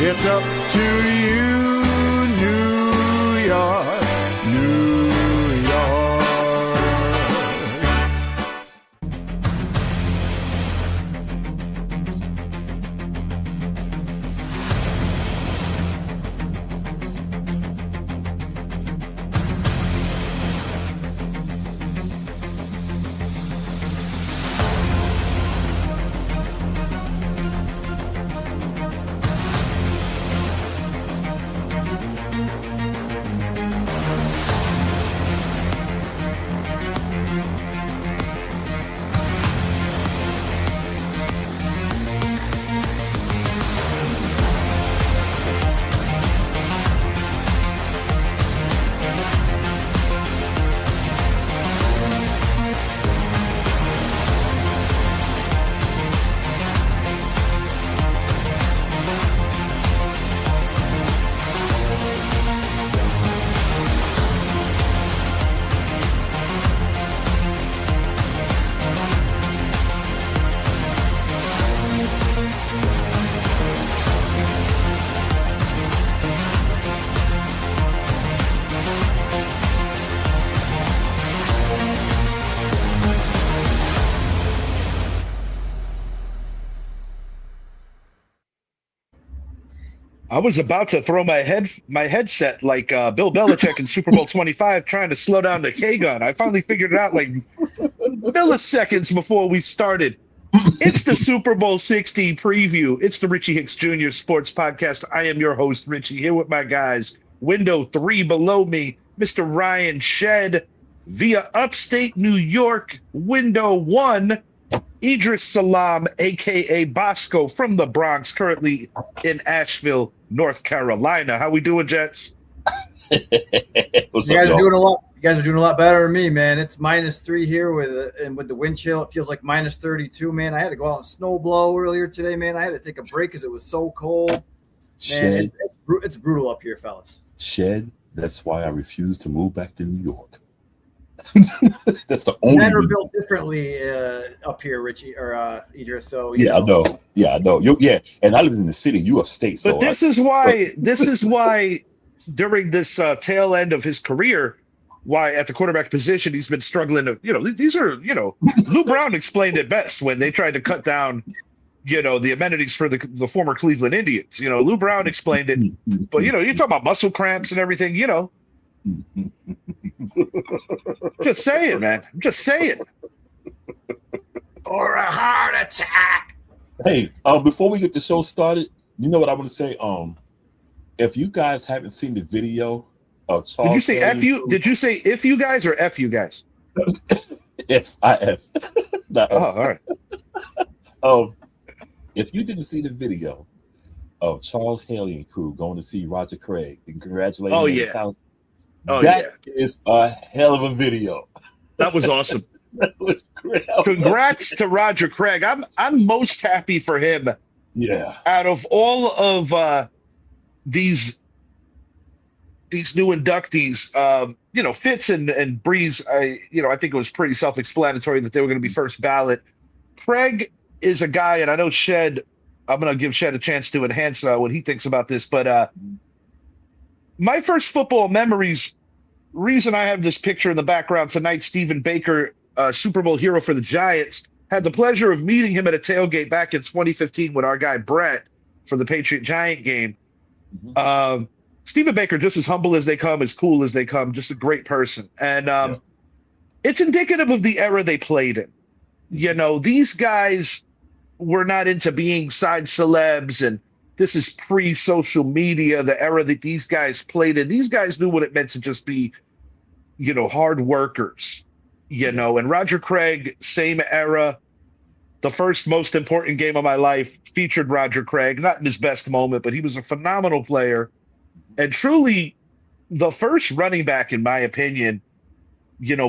It's up to you, New York, New York. I was about to throw my headset like Bill Belichick in Super Bowl 25, trying to slow down the K gun. I finally figured it out like milliseconds before we started. It's the Super Bowl 60 preview. It's the Richie Hicks Jr. Sports Podcast. I am your host, Richie, here with my guys. Window 3 below me, Mr. Ryan Shed, via upstate New York. Window 1, Idris Salam, a.k.a. Bosco, from the Bronx, currently in Asheville, North Carolina. How we doing, Jets? What's up, y'all? You guys are doing a lot better than me, man. It's -3 here with the wind chill. It feels like -32, man. I had to go out and snow blow earlier today, man. I had to take a break because it was so cold. Man, it's brutal up here, fellas. Shed. That's why I refuse to move back to New York. That's the only. Men are built differently up here, Richie or Idris. So I know. Yeah, I know. And I live in the city. You upstate. So but this is why during this tail end of his career, why at the quarterback position he's been struggling to. These are Lou Brown explained it best when they tried to cut down the amenities for the former Cleveland Indians. Lou Brown explained it, but you're talking about muscle cramps and everything. Just saying, man. I'm just saying. Or a heart attack. Hey, before we get the show started, you know what I want to say? If you guys haven't seen the video of Charles, did you say F you? Did you say if you guys or F you guys? F. All right. If you didn't see the video of Charles Haley and crew going to see Roger Craig and congratulating him in his house. That is a hell of a video. That was awesome. That was great. Congrats to Roger Craig. I'm most happy for him. Yeah. Out of all of these new inductees, Fitz and Breeze, I think it was pretty self-explanatory that they were going to be first ballot. Craig is a guy, and I know Shed. I'm going to give Shed a chance to enhance what he thinks about this, but. My first football memories, reason I have this picture in the background tonight, Stephen Baker, Super Bowl hero for the Giants, had the pleasure of meeting him at a tailgate back in 2015 with our guy Brett for the Patriot-Giant game. Stephen Baker, just as humble as they come, as cool as they come, just a great person. And it's indicative of the era they played in. These guys were not into being side celebs, and this is pre-social media, the era that these guys played in. These guys knew what it meant to just be, hard workers, and Roger Craig, same era. The first most important game of my life featured Roger Craig, not in his best moment, but he was a phenomenal player and truly the first running back, in my opinion,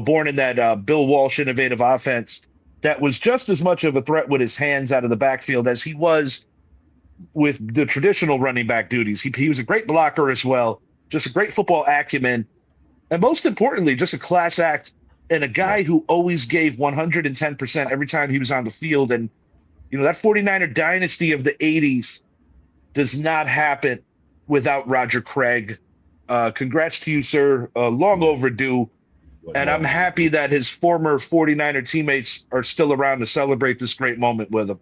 born in that Bill Walsh innovative offense that was just as much of a threat with his hands out of the backfield as he was with the traditional running back duties. He was a great blocker as well, just a great football acumen, and most importantly, just a class act and a guy who always gave 110% every time he was on the field. And, that 49er dynasty of the 80s, does not happen without Roger Craig. Congrats to you, sir. Long overdue. And I'm happy that his former 49er teammates are still around to celebrate this great moment with him.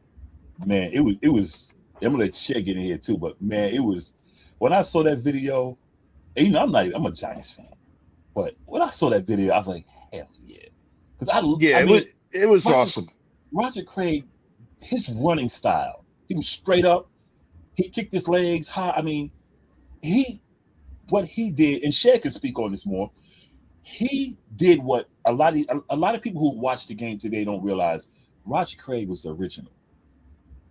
Man, it was. I'm gonna let Shay get in here too, but man, it was when I saw that video. And, you know, I'm a Giants fan, but when I saw that video, I was like, hell yeah, because it was awesome. Roger Craig, his running style, he was straight up. He kicked his legs high. I mean, what he did, and Shay could speak on this more. He did what a lot of people who watch the game today don't realize. Roger Craig was the original,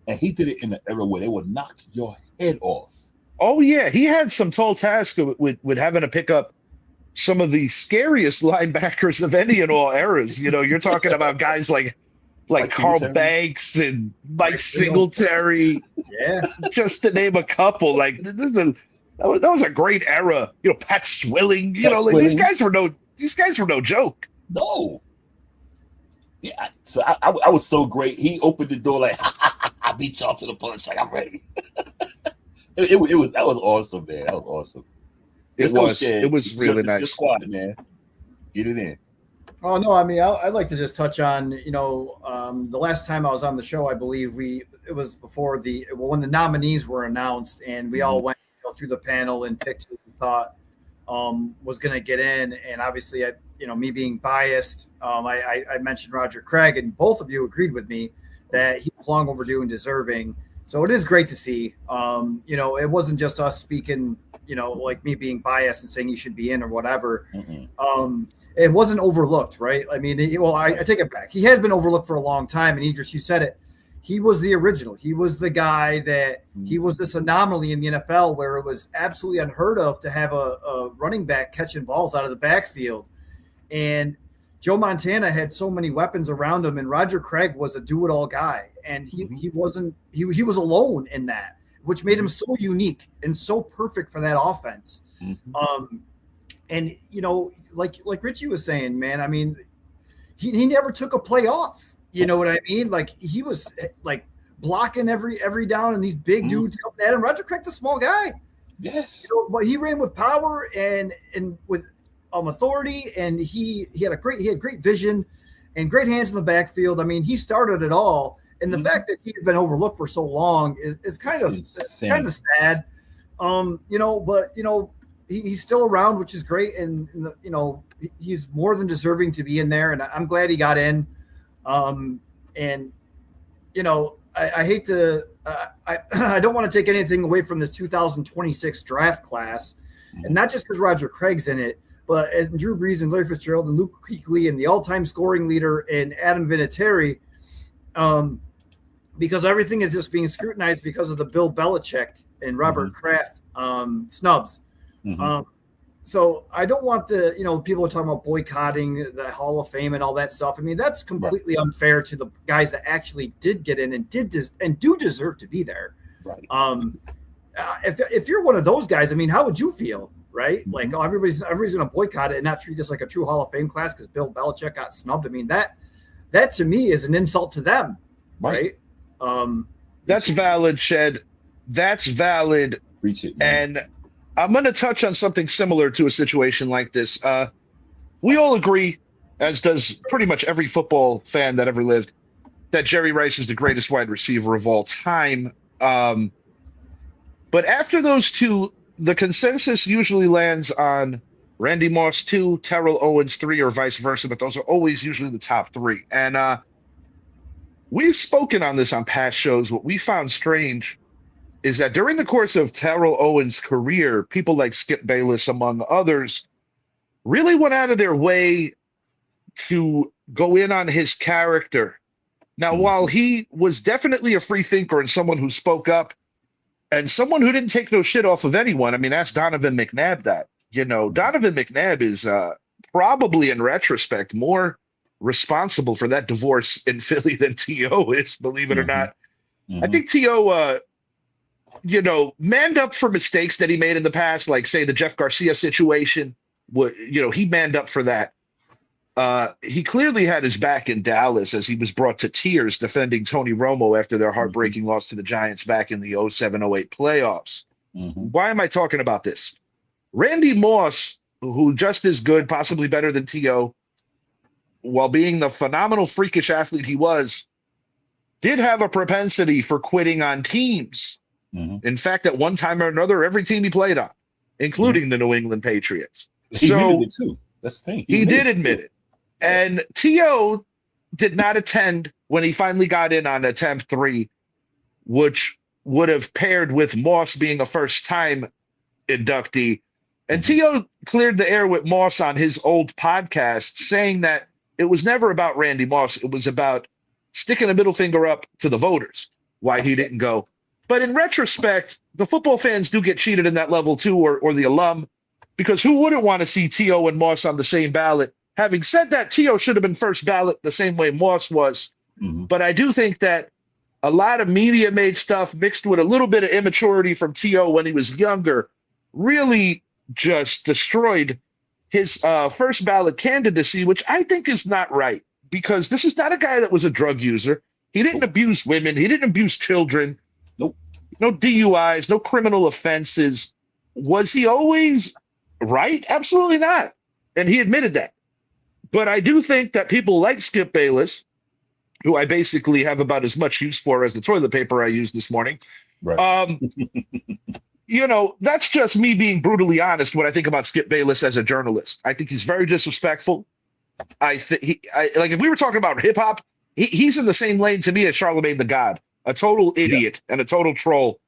and he did it in an era where they would knock your head off. Oh yeah, he had some tall tasks with having to pick up some of the scariest linebackers of any and all eras. You know, you're talking about guys like Carl Banks and Mike Singletary. Yeah, just to name a couple. Like that was a great era. You know, Pat Swilling. These guys were no joke. No. Yeah, so I was so great. He opened the door like, I beat y'all to the punch. Like, I'm ready. That was awesome, man. That was awesome. It was really nice. Your squad, man. Get it in. Oh no, I mean, I'd like to just touch on, the last time I was on the show, I believe it was before when the nominees were announced, and we all went through the panel and picked who we thought was going to get in. And obviously, me being biased, I mentioned Roger Craig, and both of you agreed with me that he was long overdue and deserving. So it is great to see. It wasn't just us speaking, like me being biased and saying he should be in or whatever. Mm-hmm. It wasn't overlooked, right? I mean, I take it back. He has been overlooked for a long time, and Idris, you said it. He was the original. He was the guy that he was this anomaly in the NFL where it was absolutely unheard of to have a running back catching balls out of the backfield. And Joe Montana had so many weapons around him, and Roger Craig was a do-it-all guy. And he was alone in that, which made him so unique and so perfect for that offense. Mm-hmm. And like Richie was saying, man, I mean, he never took a play off. You know what I mean? Like he was like blocking every down, and these big dudes coming at him. Roger Craig, the small guy. Yes. But he ran with power and with authority, and he had great vision and great hands in the backfield. I mean, he started it all. And the fact that he had been overlooked for so long is kind of sad. He's still around, which is great. And he's more than deserving to be in there. And I'm glad he got in. I hate to, I don't want to take anything away from the 2026 draft class, and not just because Roger Craig's in it, but Drew Brees and Larry Fitzgerald and Luke Kuechly and the all-time scoring leader and Adam Vinatieri, because everything is just being scrutinized because of the Bill Belichick and Robert Kraft snubs. Mm-hmm. So I don't want people are talking about boycotting the Hall of Fame and all that stuff. I mean, that's completely unfair to the guys that actually did get in and do deserve to be there. Right. If you're one of those guys, I mean, how would you feel? Right? Mm-hmm. Like, everybody's going to boycott it and not treat this like a true Hall of Fame class because Bill Belichick got snubbed. I mean, that to me is an insult to them. Right. That's valid, Shed. That's valid. Reach it, man. And I'm going to touch on something similar to a situation like this. We all agree, as does pretty much every football fan that ever lived, that Jerry Rice is the greatest wide receiver of all time. But after those two, the consensus usually lands on Randy Moss 2, Terrell Owens 3, or vice versa, but those are always usually the top three. And we've spoken on this on past shows. What we found strange is that during the course of Terrell Owens' career, people like Skip Bayless, among others, really went out of their way to go in on his character. Now, while he was definitely a free thinker and someone who spoke up and someone who didn't take no shit off of anyone, I mean, ask Donovan McNabb that. Donovan McNabb is probably, in retrospect, more responsible for that divorce in Philly than T.O. is, believe it or not. I think T.O., manned up for mistakes that he made in the past, like, say, the Jeff Garcia situation. He manned up for that. He clearly had his back in Dallas as he was brought to tears defending Tony Romo after their heartbreaking loss to the Giants back in the 07-08 playoffs. Why am I talking about this? Randy Moss, who just as good, possibly better than T.O., while being the phenomenal freakish athlete he was, did have a propensity for quitting on teams. In fact, at one time or another, every team he played on, including the New England Patriots. He admitted it too. That's the thing. He did admit it. And T.O. did not attend when he finally got in on attempt 3, which would have paired with Moss being a first-time inductee. And T.O. cleared the air with Moss on his old podcast, saying that it was never about Randy Moss. It was about sticking a middle finger up to the voters, why he didn't go. But in retrospect, the football fans do get cheated in that level too, or the alum, because who wouldn't want to see T.O. and Moss on the same ballot? Having said that, T.O. should have been first ballot the same way Moss was. But I do think that a lot of media-made stuff mixed with a little bit of immaturity from T.O. when he was younger really just destroyed his first ballot candidacy, which I think is not right, because this is not a guy that was a drug user. He didn't abuse women. He didn't abuse children. Nope. No DUIs, no criminal offenses. Was he always right? Absolutely not. And he admitted that. But I do think that people like Skip Bayless, who I basically have about as much use for as the toilet paper I used this morning. Right. You know, that's just me being brutally honest when I think about Skip Bayless as a journalist. I think he's very disrespectful. I think like if we were talking about hip hop, he's in the same lane to me as Charlemagne the God, a total idiot and a total troll.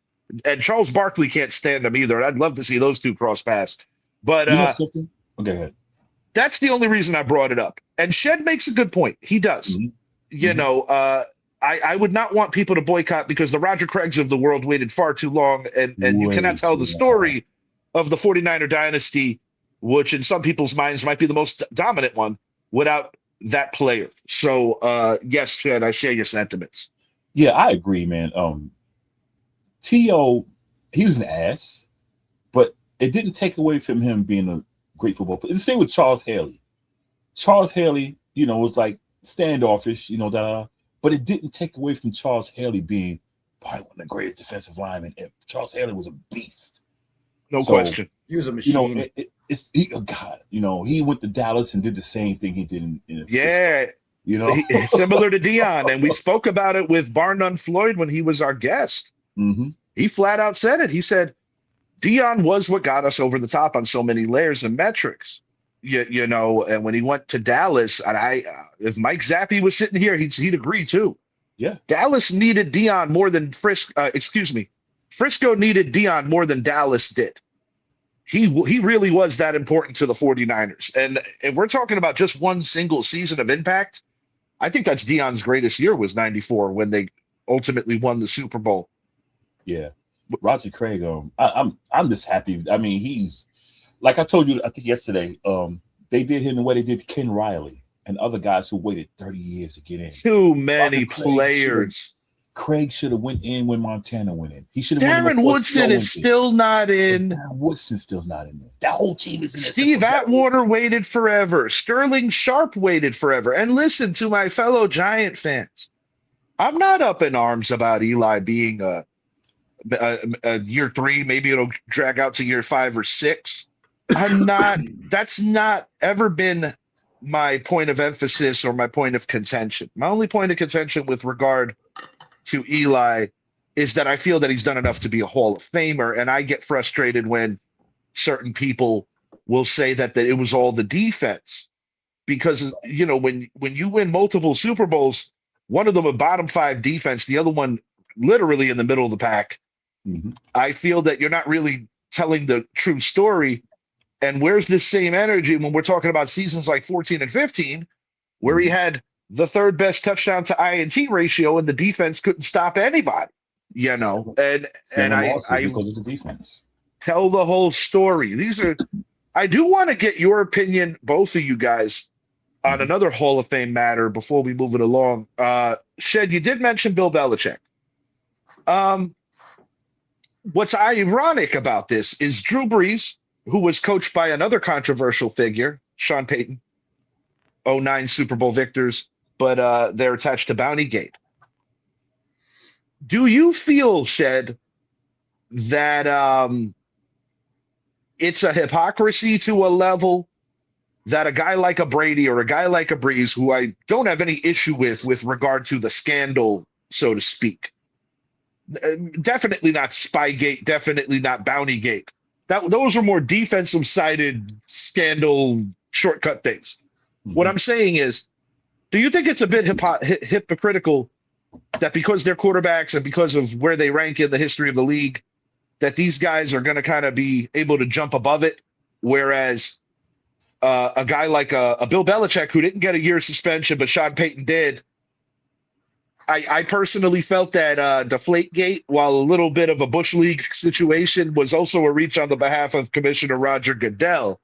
And Charles Barkley can't stand him either. I'd love to see those two cross paths. But you know something? Okay, go ahead. That's the only reason I brought it up. And Shed makes a good point. He does. You know, I would not want people to boycott because the Roger Craigs of the world waited far too long. And you cannot tell the story of the 49er dynasty, which in some people's minds might be the most dominant one, without that player. So, yes, Shed, I share your sentiments. Yeah, I agree, man. T.O., he was an ass, but it didn't take away from him being a great football player. The same with Charles Haley. Charles Haley, you know, was like standoffish, you know, but it didn't take away from Charles Haley being probably one of the greatest defensive linemen. Charles Haley was a beast. No question. He was a machine. You know, God, you know, he went to Dallas and did the same thing he did in you know, similar to Dion. And we spoke about it with Bar None Floyd when he was our guest. He flat out said it. He said, Dion was what got us over the top on so many layers and metrics. You know, and when he went to Dallas, and if Mike Zappi was sitting here, he'd agree too. Yeah. Dallas needed Dion more than Frisco needed Dion more than Dallas did. He really was that important to the 49ers. And if we're talking about just one single season of impact, I think that's Dion's greatest year was 94 when they ultimately won the Super Bowl. Yeah. Roger Craig, I'm just happy. I mean, he's like I told you, I think yesterday, they did him the way they did Ken Riley and other guys who waited 30 years to get in. Too many players. Craig should have went in when Montana went in. He should have. Darren Woodson is still not in. Darren Woodson still's not in there. That whole team is in there. Steve Atwater waited forever. Sterling Sharp waited forever. And listen to my fellow Giant fans. I'm not up in arms about Eli being a year 3. Maybe it'll drag out to year 5 or 6. I'm not. That's not ever been my point of emphasis or my point of contention. My only point of contention with regard to Eli is that I feel that he's done enough to be a Hall of Famer, and I get frustrated when certain people will say that it was all the defense, because you know when you win multiple Super Bowls, one of them a bottom 5 defense, the other one literally in the middle of the pack. I feel that you're not really telling the true story. And where's this same energy when we're talking about seasons like 14 and 15, where he had the 3rd best touchdown to INT ratio and the defense couldn't stop anybody, you know? And I because of the defense. Tell the whole story. I do want to get your opinion, both of you guys, on another Hall of Fame matter before we move it along. Shed, you did mention Bill Belichick. What's ironic about this is Drew Brees, who was coached by another controversial figure, Sean Payton, '09 Super Bowl victors, but they're attached to Bountygate. Do you feel, Shed, that it's a hypocrisy to a level that a guy like a Brady or a guy like a Breeze, who I don't have any issue with regard to the scandal, so to speak, definitely not Spygate, definitely not Bountygate. Those are more defensive-sided scandal shortcut things. Mhm. What I'm saying is, do you think it's a bit hypocritical that because they're quarterbacks and because of where they rank in the history of the league, that these guys are going to kind of be able to jump above it, whereas a guy like a Bill Belichick, who didn't get a year's suspension, but Sean Payton did. I personally felt that Deflategate, while a little bit of a Bush League situation, was also a reach on the behalf of Commissioner Roger Goodell,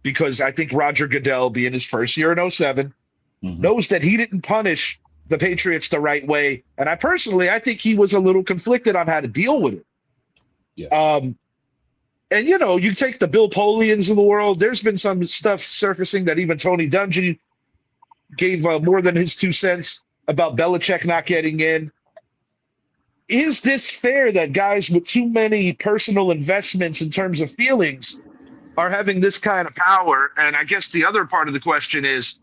because I think Roger Goodell, being his first year in '07, knows that he didn't punish the Patriots the right way. And I think he was a little conflicted on how to deal with it. Yeah. And, you know, you take the Bill Polians of the world, there's been some stuff surfacing that even Tony Dungy gave more than his 2 cents about Belichick not getting in. Is this fair that guys with too many personal investments in terms of feelings are having this kind of power? And I guess the other part of the question is,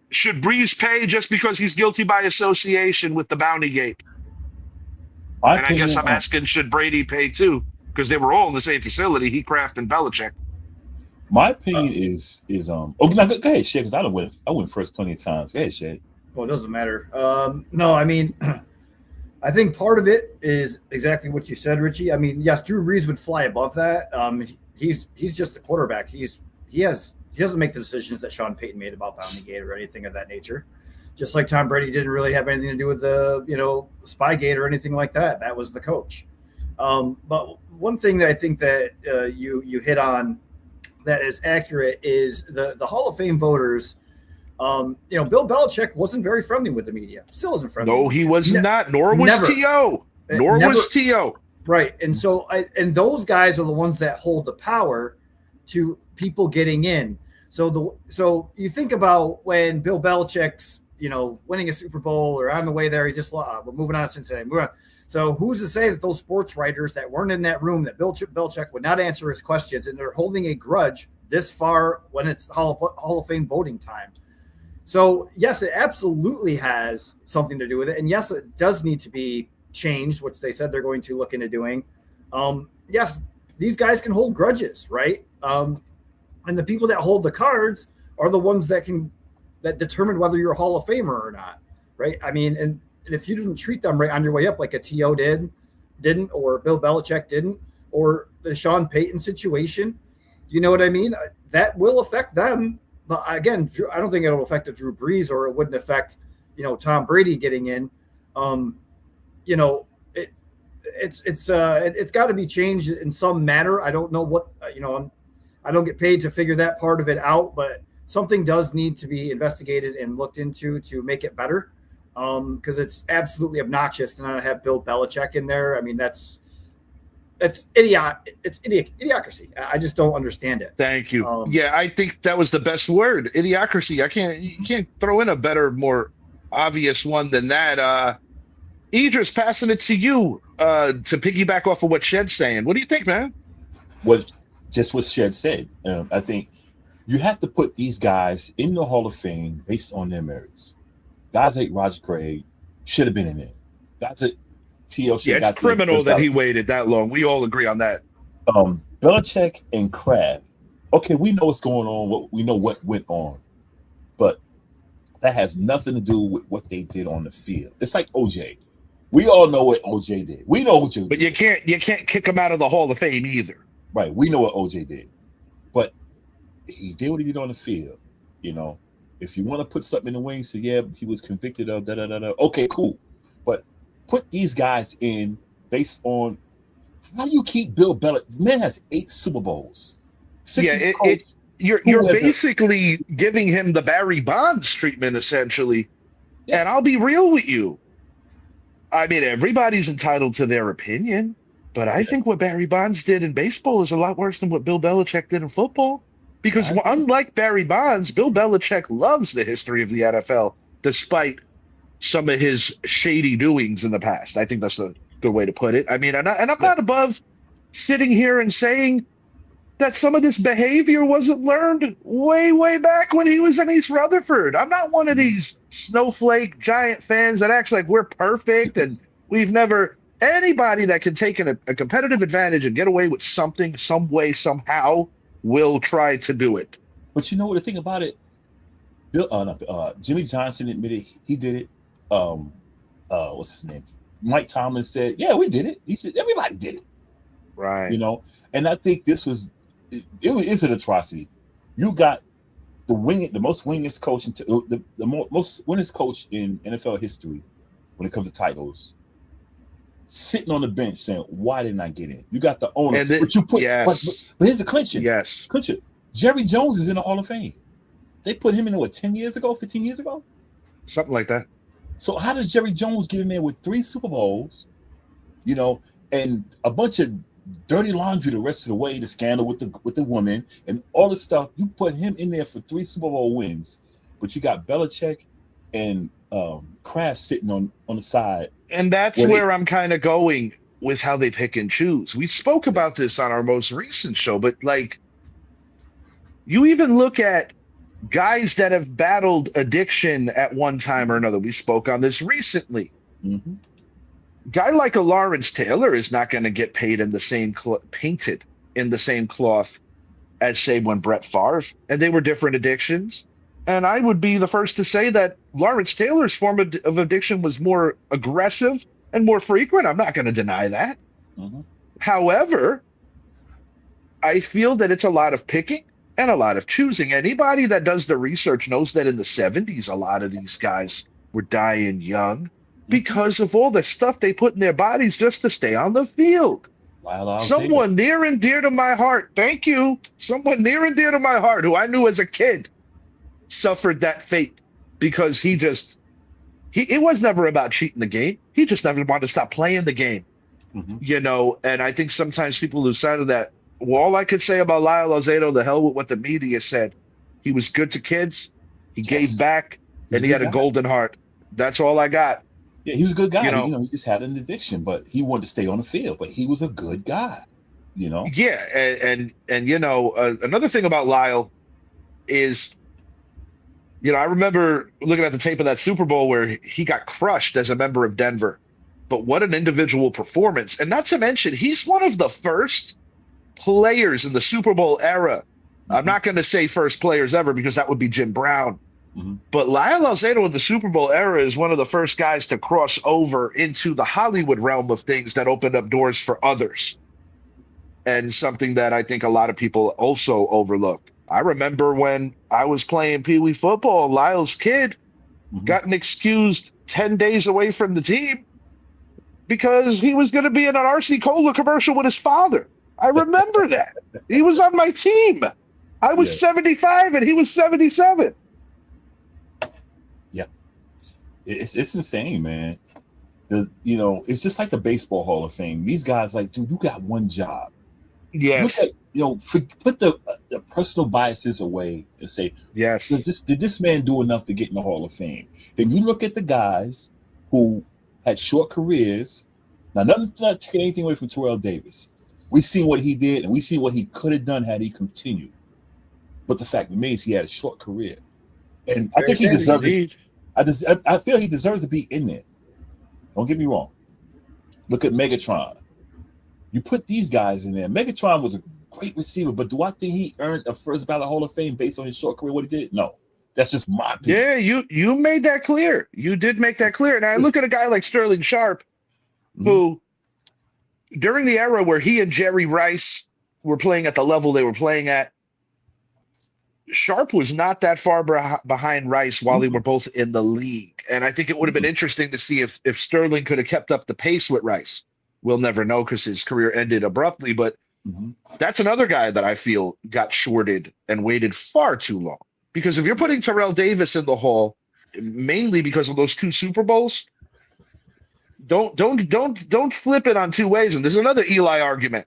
should Breeze pay just because he's guilty by association with the Bountygate? And I guess I'm asking, should Brady pay too? Because they were all in the same facility, he, Kraft, and Belichick. My opinion is oh, now go ahead, Shed, because I went first plenty of times. Go ahead, Shed. Well, it doesn't matter. No, I mean, I think part of it is exactly what you said, Richie. I mean, yes, Drew Brees would fly above that. He's just the quarterback. He doesn't make the decisions that Sean Payton made about Bountygate or anything of that nature. Just like Tom Brady didn't really have anything to do with the, Spygate or anything like that. That was the coach. But one thing that I think that you hit on that is accurate is the Hall of Fame voters. Bill Belichick wasn't very friendly with the media. Still isn't friendly. No, he was not. Nor was T.O. Was T.O. Right. And so and those guys are the ones that hold the power to people getting in. So you think about when Bill Belichick's, winning a Super Bowl or on the way there, he just we're moving on to Cincinnati. So who's to say that those sports writers that weren't in that room, that Bill Belichick would not answer his questions, and they're holding a grudge this far when it's Hall of Fame voting time? So yes, it absolutely has something to do with it. And yes, it does need to be changed, which they said they're going to look into doing. Yes, these guys can hold grudges, right? And the people that hold the cards are the ones that determine whether you're a Hall of Famer or not, right? I mean, and if you didn't treat them right on your way up, like a T.O. didn't, or Bill Belichick didn't, or the Sean Payton situation, you know what I mean? That will affect them. But again, I don't think it'll affect a Drew Brees, or it wouldn't affect, Tom Brady getting in. It's got to be changed in some manner. I don't know what, I don't get paid to figure that part of it out, but something does need to be investigated and looked into to make it better. Because it's absolutely obnoxious to not have Bill Belichick in there. I mean, it's idiocracy. I just don't understand it. Thank you. Yeah, I think that was the best word, idiocracy. You can't throw in a better, more obvious one than that. Idris, passing it to you to piggyback off of what Shed's saying. What do you think, man? Just what Shed said. I think you have to put these guys in the Hall of Fame based on their merits. Guys like Roger Craig should have been in there. That's it. TLC. Yeah, it's criminal that he waited that long. We all agree on that. Belichick and Kraft. Okay, we know what's going on. We know what went on, but that has nothing to do with what they did on the field. It's like OJ. We all know what OJ did. We know OJ. But you can't kick him out of the Hall of Fame either. Right. We know what OJ did, but he did what he did on the field. If you want to put something in the wings, say, yeah, he was convicted of da-da-da-da. Okay, cool. But put these guys in based on how do you keep Bill Belichick? The man has 8 Super Bowls. You're basically giving him the Barry Bonds treatment, essentially. Yeah. And I'll be real with you. I mean, everybody's entitled to their opinion, but I think what Barry Bonds did in baseball is a lot worse than what Bill Belichick did in football. Because unlike Barry Bonds, Bill Belichick loves the history of the NFL, despite some of his shady doings in the past. I think that's a good way to put it. I mean, and I'm not above sitting here and saying that some of this behavior wasn't learned way, way back when he was in East Rutherford. I'm not one of these snowflake giant fans that acts like we're perfect and we've never. Anybody that can take a competitive advantage and get away with something, some way, somehow, will try to do it. But you know what the thing about it? Jimmy Johnson admitted he did it. What's his name? Mike Tomlin said, "Yeah, we did it." He said, "Everybody did it." Right. You know, and I think this was it's an atrocity. You got the most winningest coach, the most winningest coach in NFL history when it comes to titles, sitting on the bench saying, "Why didn't I get in?" You got the owner, but you put. Yes. But here's the clincher. Yes. Clincher. Jerry Jones is in the Hall of Fame. They put him in 10 years ago, 15 years ago, something like that. So how does Jerry Jones get in there with 3 Super Bowls, you know, and a bunch of dirty laundry the rest of the way, the scandal with the woman and all this stuff? You put him in there for 3 Super Bowl wins, but you got Belichick and Kraft sitting on the side. And that's where I'm kind of going with how they pick and choose. We spoke about this on our most recent show, but like, you even look at guys that have battled addiction at one time or another. We spoke on this recently. Mm-hmm. Guy like a Lawrence Taylor is not going to get paid in the same painted in the same cloth as, say, when Brett Favre, and they were different addictions. And I would be the first to say that Lawrence Taylor's form of addiction was more aggressive and more frequent. I'm not going to deny that. Mm-hmm. However, I feel that it's a lot of picking and a lot of choosing. Anybody that does the research knows that in the 70s, a lot of these guys were dying young because of all the stuff they put in their bodies just to stay on the field. Someone near and dear to my heart, thank you. Someone near and dear to my heart who I knew as a kid suffered that fate because it was never about cheating the game. He just never wanted to stop playing the game, you know, and I think sometimes people lose sight of that. Well, all I could say about Lyle Alzado, the hell with what the media said. He was good to kids. He gave back, and he had a golden heart. That's all I got. Yeah, he was a good guy. You know, he just had an addiction, but he wanted to stay on the field. But he was a good guy, you know. Yeah, and you know, another thing about Lyle is, you know, I remember looking at the tape of that Super Bowl where he got crushed as a member of Denver. But what an individual performance. And not to mention, he's one of the first players in the Super Bowl era. I'm not going to say first players ever because that would be Jim Brown. But Lyle Alzado in the Super Bowl era is one of the first guys to cross over into the Hollywood realm of things that opened up doors for others. And something that I think a lot of people also overlook. I remember when I was playing Pee Wee football, Lyle's kid got excused 10 days away from the team because he was going to be in an RC Cola commercial with his father. I remember that. He was on my team. I was 75 and he was 77. Yeah. It's insane, man. You know, it's just like the Baseball Hall of Fame. These guys, like, dude, you got one job. Yes. At, you know, put the personal biases away and say, yes, did this man do enough to get in the Hall of Fame? Then you look at the guys who had short careers. Now, not taking anything away from Terrell Davis. We seen what he did, and we see what he could have done had he continued. But the fact remains, he had a short career, and I think he deserves it. I feel he deserves to be in there. Don't get me wrong. Look at Megatron. You put these guys in there. Megatron was a great receiver, but do I think he earned a first ballot Hall of Fame based on his short career? What he did? No, that's just my opinion. Yeah, you made that clear. You did make that clear. And I look at a guy like Sterling Sharp, who, during the era where he and Jerry Rice were playing at the level they were playing at, Sharp was not that far behind Rice while they were both in the league. And I think it would have been interesting to see if Sterling could have kept up the pace with Rice. We'll never know because his career ended abruptly, but that's another guy that I feel got shorted and waited far too long. Because if you're putting Terrell Davis in the Hall, mainly because of those 2 Super Bowls, don't flip it on 2 ways. And there's another Eli argument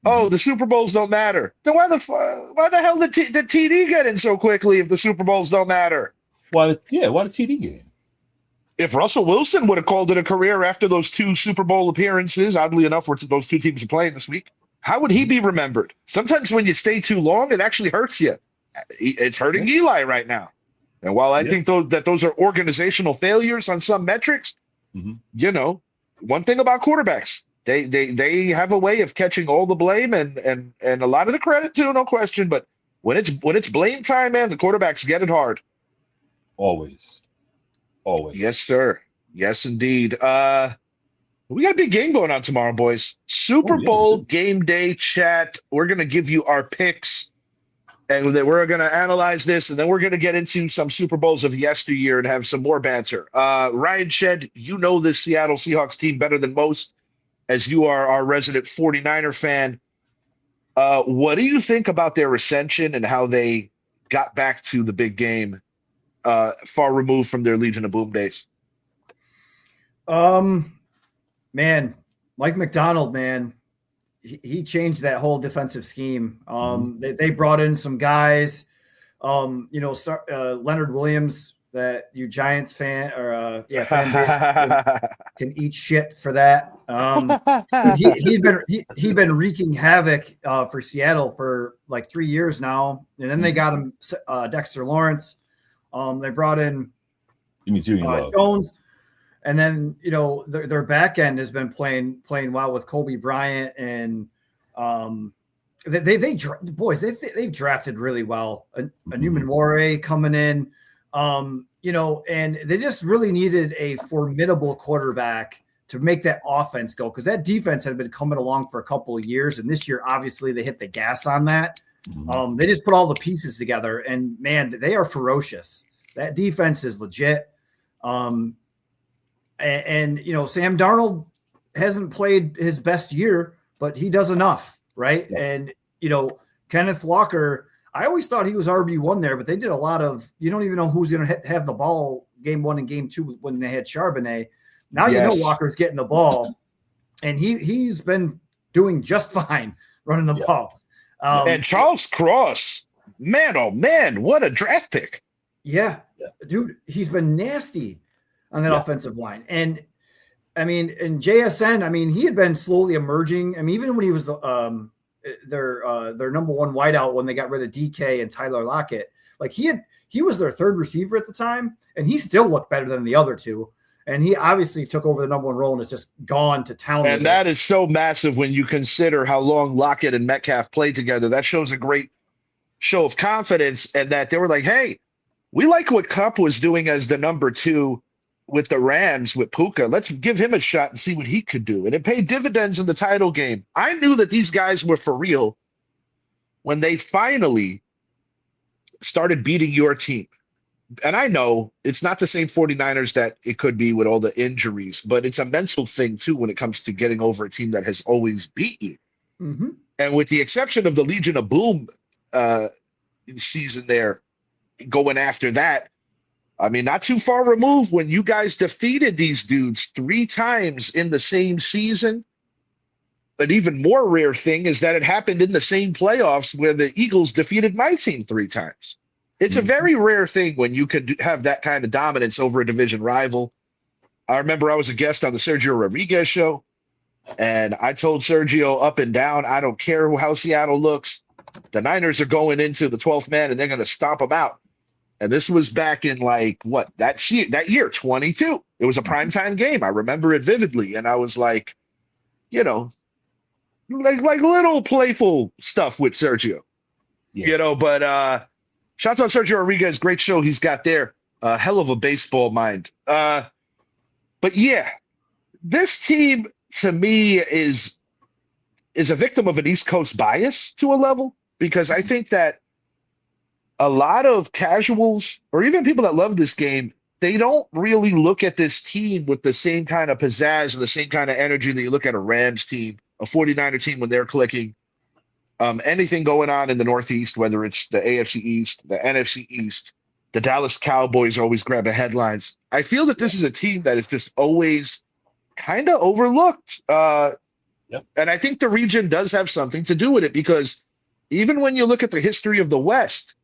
Oh, the Super Bowls don't matter. Then why the hell did TD get in so quickly if the Super Bowls don't matter? Why the TD get in? If Russell Wilson would have called it a career after those 2 Super Bowl appearances, oddly enough, those 2 teams are playing this week, how would he be remembered? Sometimes when you stay too long, it actually hurts you. It's hurting Eli right now. And while I think those are organizational failures on some metrics, you know, one thing about quarterbacks, they have a way of catching all the blame and a lot of the credit too, no question. But when it's blame time, man, the quarterbacks get it hard. Always. Yes, sir. Yes, indeed. We got a big game going on tomorrow, boys. Super Bowl game day chat. We're gonna give you our picks, and we're gonna analyze this, and then we're gonna get into some Super Bowls of yesteryear and have some more banter. Ryan Shed, you know this Seattle Seahawks team better than most, as you are our resident 49er fan. What do you think about their ascension and how they got back to the big game, far removed from their Legion of Boom days? Man, Mike McDonald, man, he changed that whole defensive scheme. They brought in some guys, Leonard Williams, that you Giants fan fan base can eat shit for that. He'd been wreaking havoc for Seattle for like 3 years now, and then they got him Dexter Lawrence. They brought in Jones, and then their back end has been playing well with Kobe Bryant, and they've drafted really well. A Newman Moray coming in. And they just really needed a formidable quarterback to make that offense go, because that defense had been coming along for a couple of years, and this year obviously they hit the gas on that. They just put all the pieces together, and man, they are ferocious. That defense is legit. And Sam Darnold hasn't played his best year, but he does enough, right? Yeah. And Kenneth Walker, I always thought he was RB1 there, but they did a lot of, you don't even know who's going to have the ball game 1 and game 2 when they had Charbonnet. Now you know Walker's getting the ball, and he's been doing just fine running the ball. And Charles Cross, man, oh man, what a draft pick. Yeah, dude, he's been nasty on that offensive line. And I mean, in JSN, I mean, he had been slowly emerging. I mean, even when he was their number 1 wideout when they got rid of DK and Tyler Lockett, like he was their 3rd receiver at the time, and he still looked better than the other 2. And he obviously took over the number 1 role and has just gone to town. And that is so massive when you consider how long Lockett and Metcalf played together. That shows a great show of confidence, and that they were like, hey, we like what Kupp was doing as the number 2 with the Rams with Puka. Let's give him a shot and see what he could do. And it paid dividends in the title game. I knew that these guys were for real when they finally started beating your team. And I know it's not the same 49ers that it could be with all the injuries, but it's a mental thing too when it comes to getting over a team that has always beat you. And with the exception of the Legion of Boom season there, going after that, I mean, not too far removed when you guys defeated these dudes 3 times in the same season. An even more rare thing is that it happened in the same playoffs where the Eagles defeated my team 3 times. It's a very rare thing when you could have that kind of dominance over a division rival. I remember I was a guest on the Sergio Rodriguez show, and I told Sergio up and down, I don't care how Seattle looks. The Niners are going into the 12th man, and they're going to stomp them out. And this was back in that year, 22. It was a primetime game. I remember it vividly. And I was like, like little playful stuff with Sergio, but shouts out Sergio Rodriguez. Great show he's got there. Hell of a baseball mind. But yeah, this team to me is a victim of an East Coast bias to a level, because I think that a lot of casuals or even people that love this game, they don't really look at this team with the same kind of pizzazz and the same kind of energy that you look at a Rams team, a 49er team when they're clicking. Anything going on in the Northeast, whether it's the AFC East, the NFC East, the Dallas Cowboys always grab the headlines. I feel that this is a team that is just always kind of overlooked. Yep. And I think the region does have something to do with it, because even when you look at the history of the West,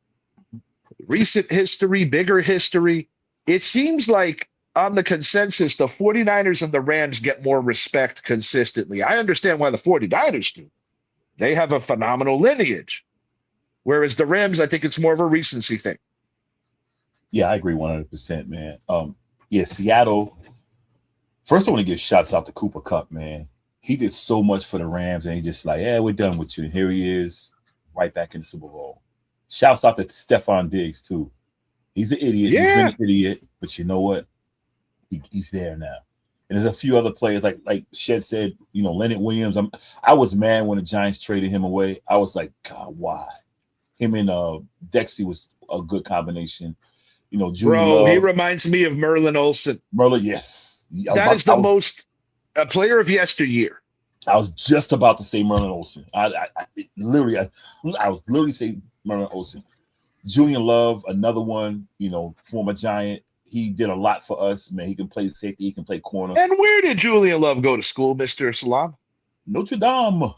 recent history, bigger history, it seems like on the consensus, the 49ers and the Rams get more respect consistently. I understand why the 49ers do. They have a phenomenal lineage. Whereas the Rams, I think it's more of a recency thing. Yeah, I agree 100%, man. Yeah, Seattle. First, I want to give shots out to Cooper Kupp, man. He did so much for the Rams, and he just like, yeah, we're done with you. And here he is, right back in the Super Bowl. Shouts out to Stephon Diggs, too. He's an idiot. Yeah. He's been an idiot, but you know what? He's there now. And there's a few other players, like Shed said, you know, Leonard Williams. I was mad when the Giants traded him away. I was like, God, why? Him and Dexter was a good combination. You know, Julian Love. He reminds me of Merlin Olsen. Merlin, yes. That is the most a player of yesteryear. I was just about to say Merlin Olsen. I was literally saying Merlin Olsen. Julian Love, another one, you know, former Giant. He did a lot for us, man. He can play safety. He can play corner. And where did Julian Love go to school, Mr. Salam? Notre Dame.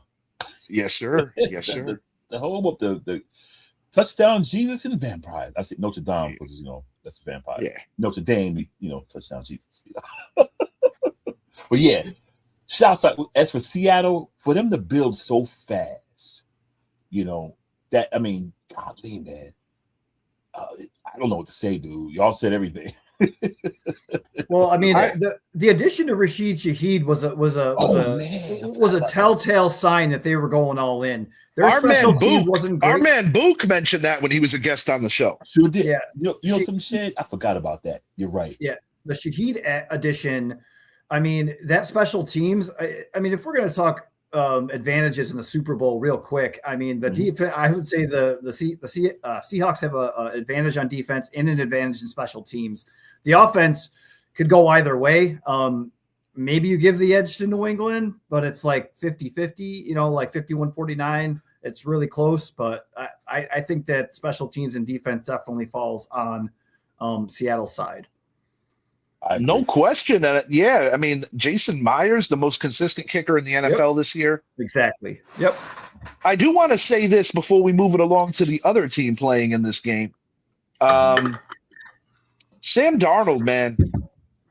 Yes, sir. Yes, sir. the home of the touchdown Jesus and vampires. I say Notre Dame because, you know, that's the vampires. Yeah. Notre Dame, you know, touchdown Jesus. But yeah, shouts out. As for Seattle, for them to build so fast, you know, that, I mean, golly, man. I don't know what to say, dude. Y'all said everything. Well, I mean, the addition to Rashid Shaheed was a telltale sign that they were going all in. Our man Book mentioned that when he was a guest on the show. Sure did. Yeah. You know some shit? I forgot about that. You're right. Yeah. The Shaheed addition, I mean, that special teams, I mean, if we're going to talk advantages in the Super Bowl real quick, I mean, the defense, I would say the Seahawks have an advantage on defense and an advantage in special teams. The offense could go either way. Maybe you give the edge to New England, but it's like 50-50, you know, like 51-49. It's really close, but I think that special teams and defense definitely falls on Seattle's side. No question. Yeah, I mean, Jason Myers, the most consistent kicker in the NFL this year. Exactly. Yep. I do want to say this before we move it along to the other team playing in this game. Sam Darnold, man,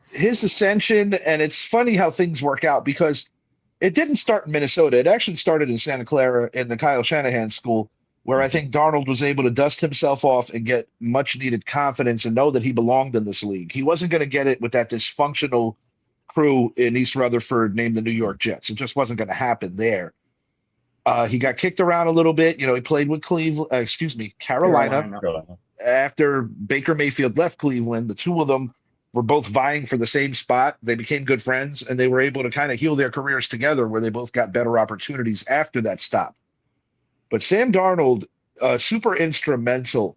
his ascension, and it's funny how things work out because it didn't start in Minnesota. It actually started in Santa Clara in the Kyle Shanahan school, where I think Darnold was able to dust himself off and get much needed confidence and know that he belonged in this league. He wasn't going to get it with that dysfunctional crew in East Rutherford named the New York Jets. It just wasn't going to happen there. He got kicked around a little bit. You know, he played with Carolina. After Baker Mayfield left Cleveland, the two of them were both vying for the same spot. They became good friends, and they were able to kind of heal their careers together where they both got better opportunities after that stop. But Sam Darnold, super instrumental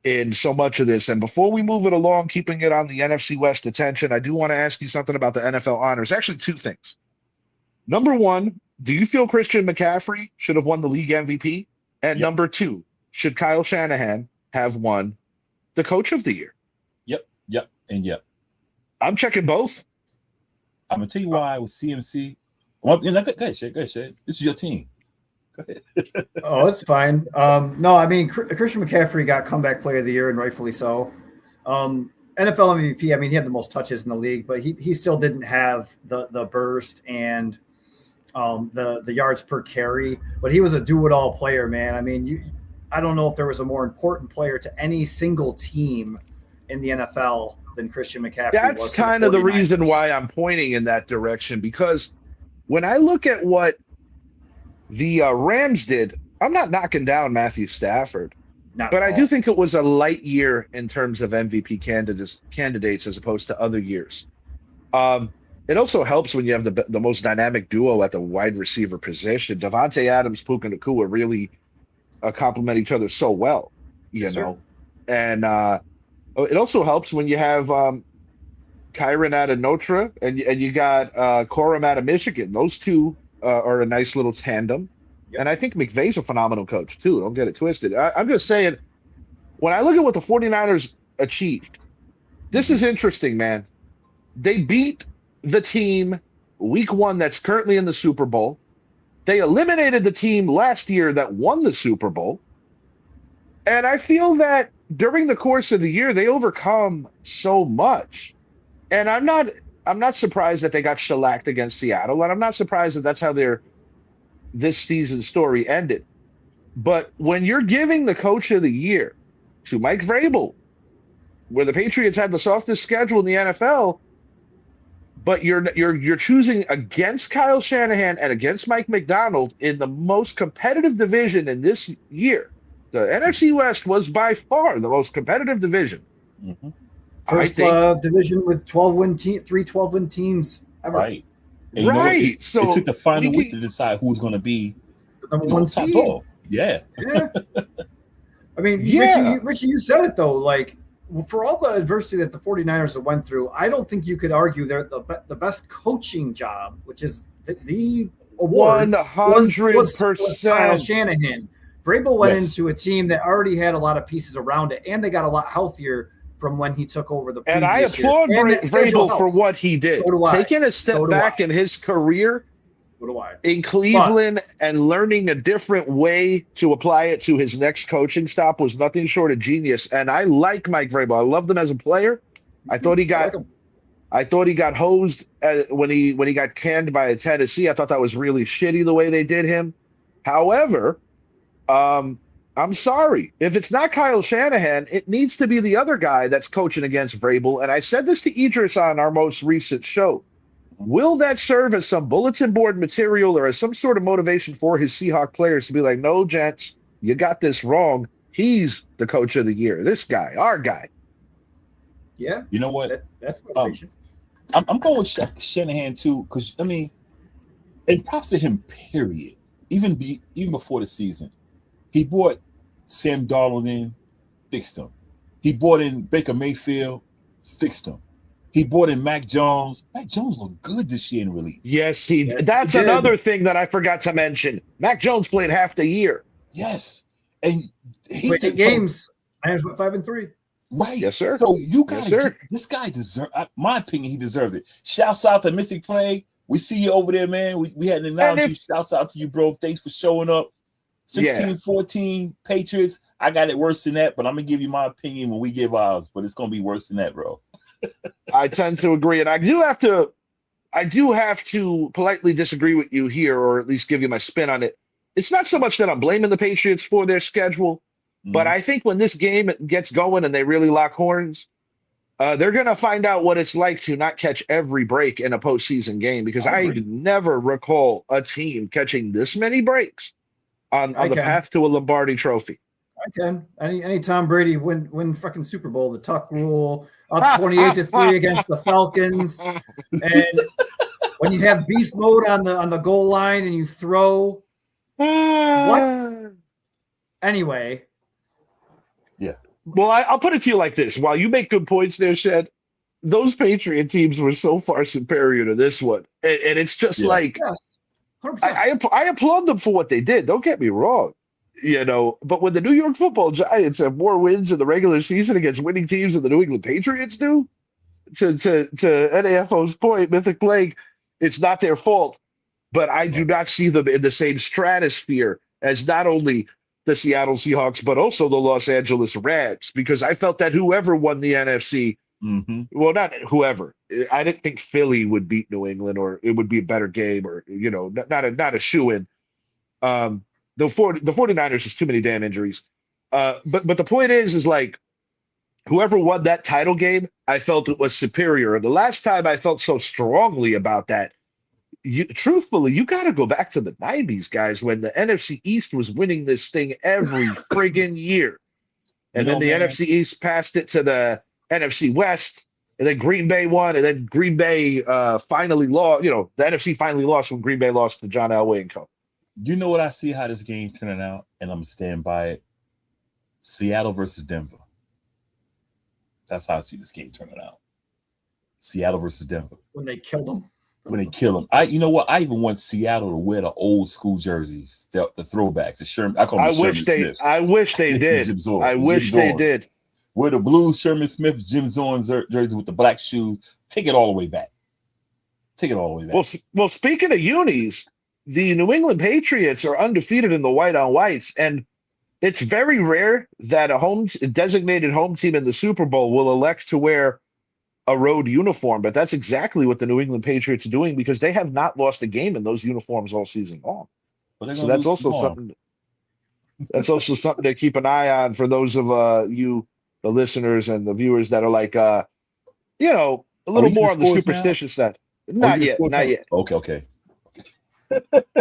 in so much of this. And before we move it along, keeping it on the NFC West attention, I do want to ask you something about the NFL honors. Actually, two things. Number one, do you feel Christian McCaffrey should have won the league MVP? And number two, should Kyle Shanahan have won the Coach of the Year? Yep. I'm checking both. I'm going to tell you why with CMC. Well, go ahead, Shay. This is your team. Go ahead. Oh, it's fine. No, I mean, Christian McCaffrey got comeback player of the year, and rightfully so. NFL MVP, I mean, he had the most touches in the league, but he still didn't have the burst and the yards per carry. But he was a do-it-all player, man. I mean, I don't know if there was a more important player to any single team in the NFL than Christian McCaffrey. That's kind of the reason why I'm pointing in that direction, because when I look at what the Rams did, I'm not knocking down Matthew Stafford, but I do think it was a light year in terms of MVP candidates as opposed to other years. It also helps when you have the most dynamic duo at the wide receiver position. Devontae Adams, Puka Nacua really complement each other so well, you know. And it also helps when you have Kyron out of Notre and you got Corum out of Michigan. Those two are a nice little tandem. Yep. And I think McVay's a phenomenal coach too. Don't get it twisted. I'm just saying, when I look at what the 49ers achieved, this is interesting, man. They beat the team week 1 that's currently in the Super Bowl. They eliminated the team last year that won the Super Bowl. And I feel that during the course of the year, they overcome so much. And I'm not surprised that they got shellacked against Seattle, and I'm not surprised that that's how this season's story ended. But when you're giving the coach of the year to Mike Vrabel, where the Patriots had the softest schedule in the NFL, but you're choosing against Kyle Shanahan and against Mike McDonald in the most competitive division in this year. The NFC West was by far the most competitive division. Mm-hmm. First division with 3 12-win teams ever. Right. And right. So it took the final week to decide who's going to be the number 1 top seed. dog. Yeah. I mean, Richie, you said it though. Like, for all the adversity that the 49ers have went through, I don't think you could argue they're the best coaching job, which is the award, 100%. was Kyle Shanahan. Vrabel went into a team that already had a lot of pieces around it, and they got a lot healthier from when he took over the previous year. And I applaud Vrabel for what he did. So do I. Taking a step back in his career in Cleveland and learning a different way to apply it to his next coaching stop was nothing short of genius. And I like Mike Vrabel. I loved him as a player. I thought he got hosed when he got canned by Tennessee. I thought that was really shitty the way they did him. However, I'm sorry. If it's not Kyle Shanahan, it needs to be the other guy that's coaching against Vrabel. And I said this to Idris on our most recent show. Will that serve as some bulletin board material or as some sort of motivation for his Seahawk players to be like, no, gents, you got this wrong. He's the coach of the year. This guy, our guy. Yeah. You know what? That's motivation. I'm going with Shanahan too, because, I mean, and props to him, period. Even before the season. He brought Sam Darnold in, fixed him. He brought in Baker Mayfield, fixed him. He brought in Mac Jones. Mac Jones looked good this year in relief. Yes, that's another thing that I forgot to mention. Mac Jones played half the year. Yes. And he did games. Niners went 5-3. Right. Yes, sir. So you got this guy deserved, my opinion, he deserved it. Shouts out to Mythic Play. We see you over there, man. We had an analogy. Shouts out to you, bro. Thanks for showing up. 16-14 Patriots. I got it worse than that, but I'm going to give you my opinion when we give ours, but it's going to be worse than that, bro. I tend to agree, and I do have to politely disagree with you here, or at least give you my spin on it. It's not so much that I'm blaming the Patriots for their schedule, but I think when this game gets going and they really lock horns, they're going to find out what it's like to not catch every break in a postseason game, because I never recall a team catching this many breaks on the path to a Lombardi trophy. I can. Any Tom Brady win fucking Super Bowl, the tuck rule, up 28-3 against the Falcons, and when you have beast mode on the goal line and you throw what? Anyway. Yeah. Well, I'll put it to you like this. While you make good points there, Shed, those Patriot teams were so far superior to this one. And it's just like, yes. I applaud them for what they did. Don't get me wrong. But when the New York Football Giants have more wins in the regular season against winning teams than the New England Patriots do, to NAFO's point, Mythic Plague, it's not their fault. But I do not see them in the same stratosphere as not only the Seattle Seahawks, but also the Los Angeles Rams, because I felt that whoever won the NFC, well, not whoever, I didn't think Philly would beat New England, or it would be a better game, or, not a shoo-in. The 49ers, has too many damn injuries. But the point is like, whoever won that title game, I felt it was superior. And the last time I felt so strongly about that, truthfully, you got to go back to the 90s, guys, when the NFC East was winning this thing every friggin' year. And then the NFC East passed it to the NFC West, and then Green Bay won, and then Green Bay finally lost. The NFC finally lost when Green Bay lost to John Elway and co. You know what I see how this game turning out, and I'm going to stand by it. Seattle versus Denver. That's how I see this game turning out. Seattle versus Denver. When they killed them. You know what? I even want Seattle to wear the old school jerseys, the throwbacks, the Sherman. I call them Sherman Smiths. I wish they did. I wish they did. Wear the blue Sherman Smith, Jim Zorn jersey with the black shoes. Take it all the way back. Take it all the way back. Well, speaking of unis, the New England Patriots are undefeated in the white on whites, and it's very rare that a designated home team in the Super Bowl will elect to wear a road uniform, but that's exactly what the New England Patriots are doing because they have not lost a game in those uniforms all season long. So that's also something. That's also something to keep an eye on for those of you, the listeners and the viewers that are like, a little more on the superstitious side. Not yet. Okay.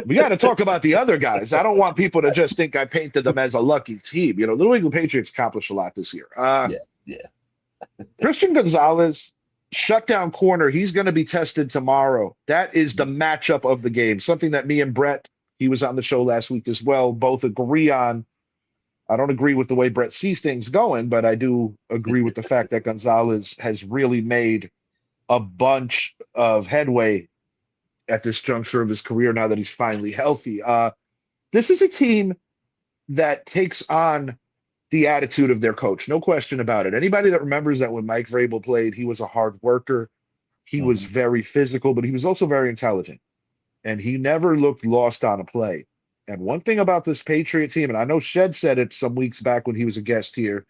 We got to talk about the other guys. I don't want people to just think I painted them as a lucky team. The New England Patriots accomplished a lot this year. Yeah. Christian Gonzalez, shutdown corner. He's going to be tested tomorrow. That is the matchup of the game. Something that me and Brett, he was on the show last week as well, both agree on. I don't agree with the way Brett sees things going, but I do agree with the fact that Gonzalez has really made a bunch of headway at this juncture of his career now that he's finally healthy. This is a team that takes on the attitude of their coach. No question about it. Anybody that remembers that when Mike Vrabel played, he was a hard worker. He was very physical, but he was also very intelligent. And he never looked lost on a play. And one thing about this Patriot team, and I know Shed said it some weeks back when he was a guest here,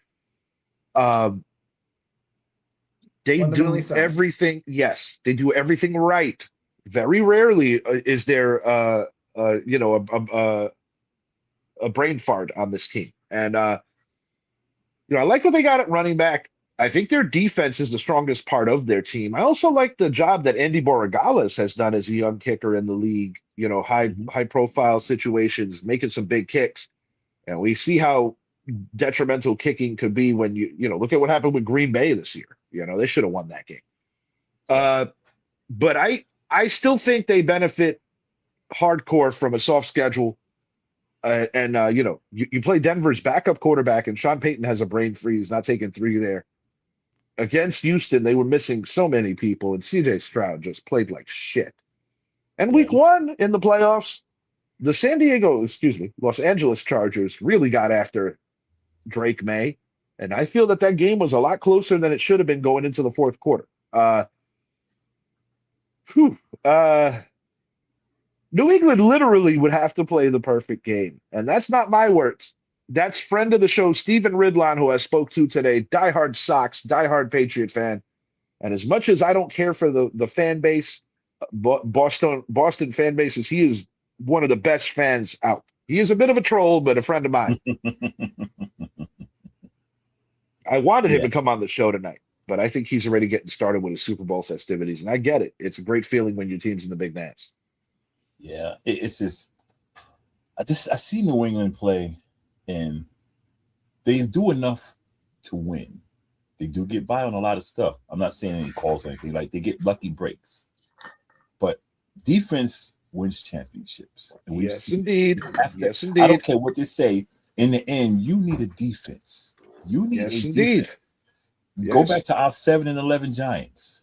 they do everything. Yes, they do everything right. Very rarely is there, a brain fart on this team. And, I like what they got at running back. I think their defense is the strongest part of their team. I also like the job that Andy Borregales has done as a young kicker in the league, high profile situations, making some big kicks. And we see how detrimental kicking could be when look at what happened with Green Bay this year. They should have won that game. But I still think they benefit hardcore from a soft schedule. You play Denver's backup quarterback, and Sean Payton has a brain freeze, not taking 3 there. Against Houston, they were missing so many people, and CJ Stroud just played like shit. And week 1 in the playoffs, the Los Angeles Chargers really got after Drake May. And I feel that game was a lot closer than it should have been going into the fourth quarter. New England literally would have to play the perfect game. And that's not my words. That's friend of the show, Steven Ridlon, who I spoke to today, diehard Sox, diehard Patriot fan. And as much as I don't care for the fan base, Boston fan bases, he is one of the best fans out. He is a bit of a troll, but a friend of mine. I wanted him to come on the show tonight, but I think he's already getting started with his Super Bowl festivities. And I get it. It's a great feeling when your team's in the big dance. Yeah, it's just I see New England play, and they do enough to win. They do get by on a lot of stuff. I'm not saying any calls or anything. Like, they get lucky breaks, but defense wins championships. And yes, indeed. Yes, indeed. I don't care what they say. In the end, you need a defense. You need a defense. Go back to our 7-11 Giants.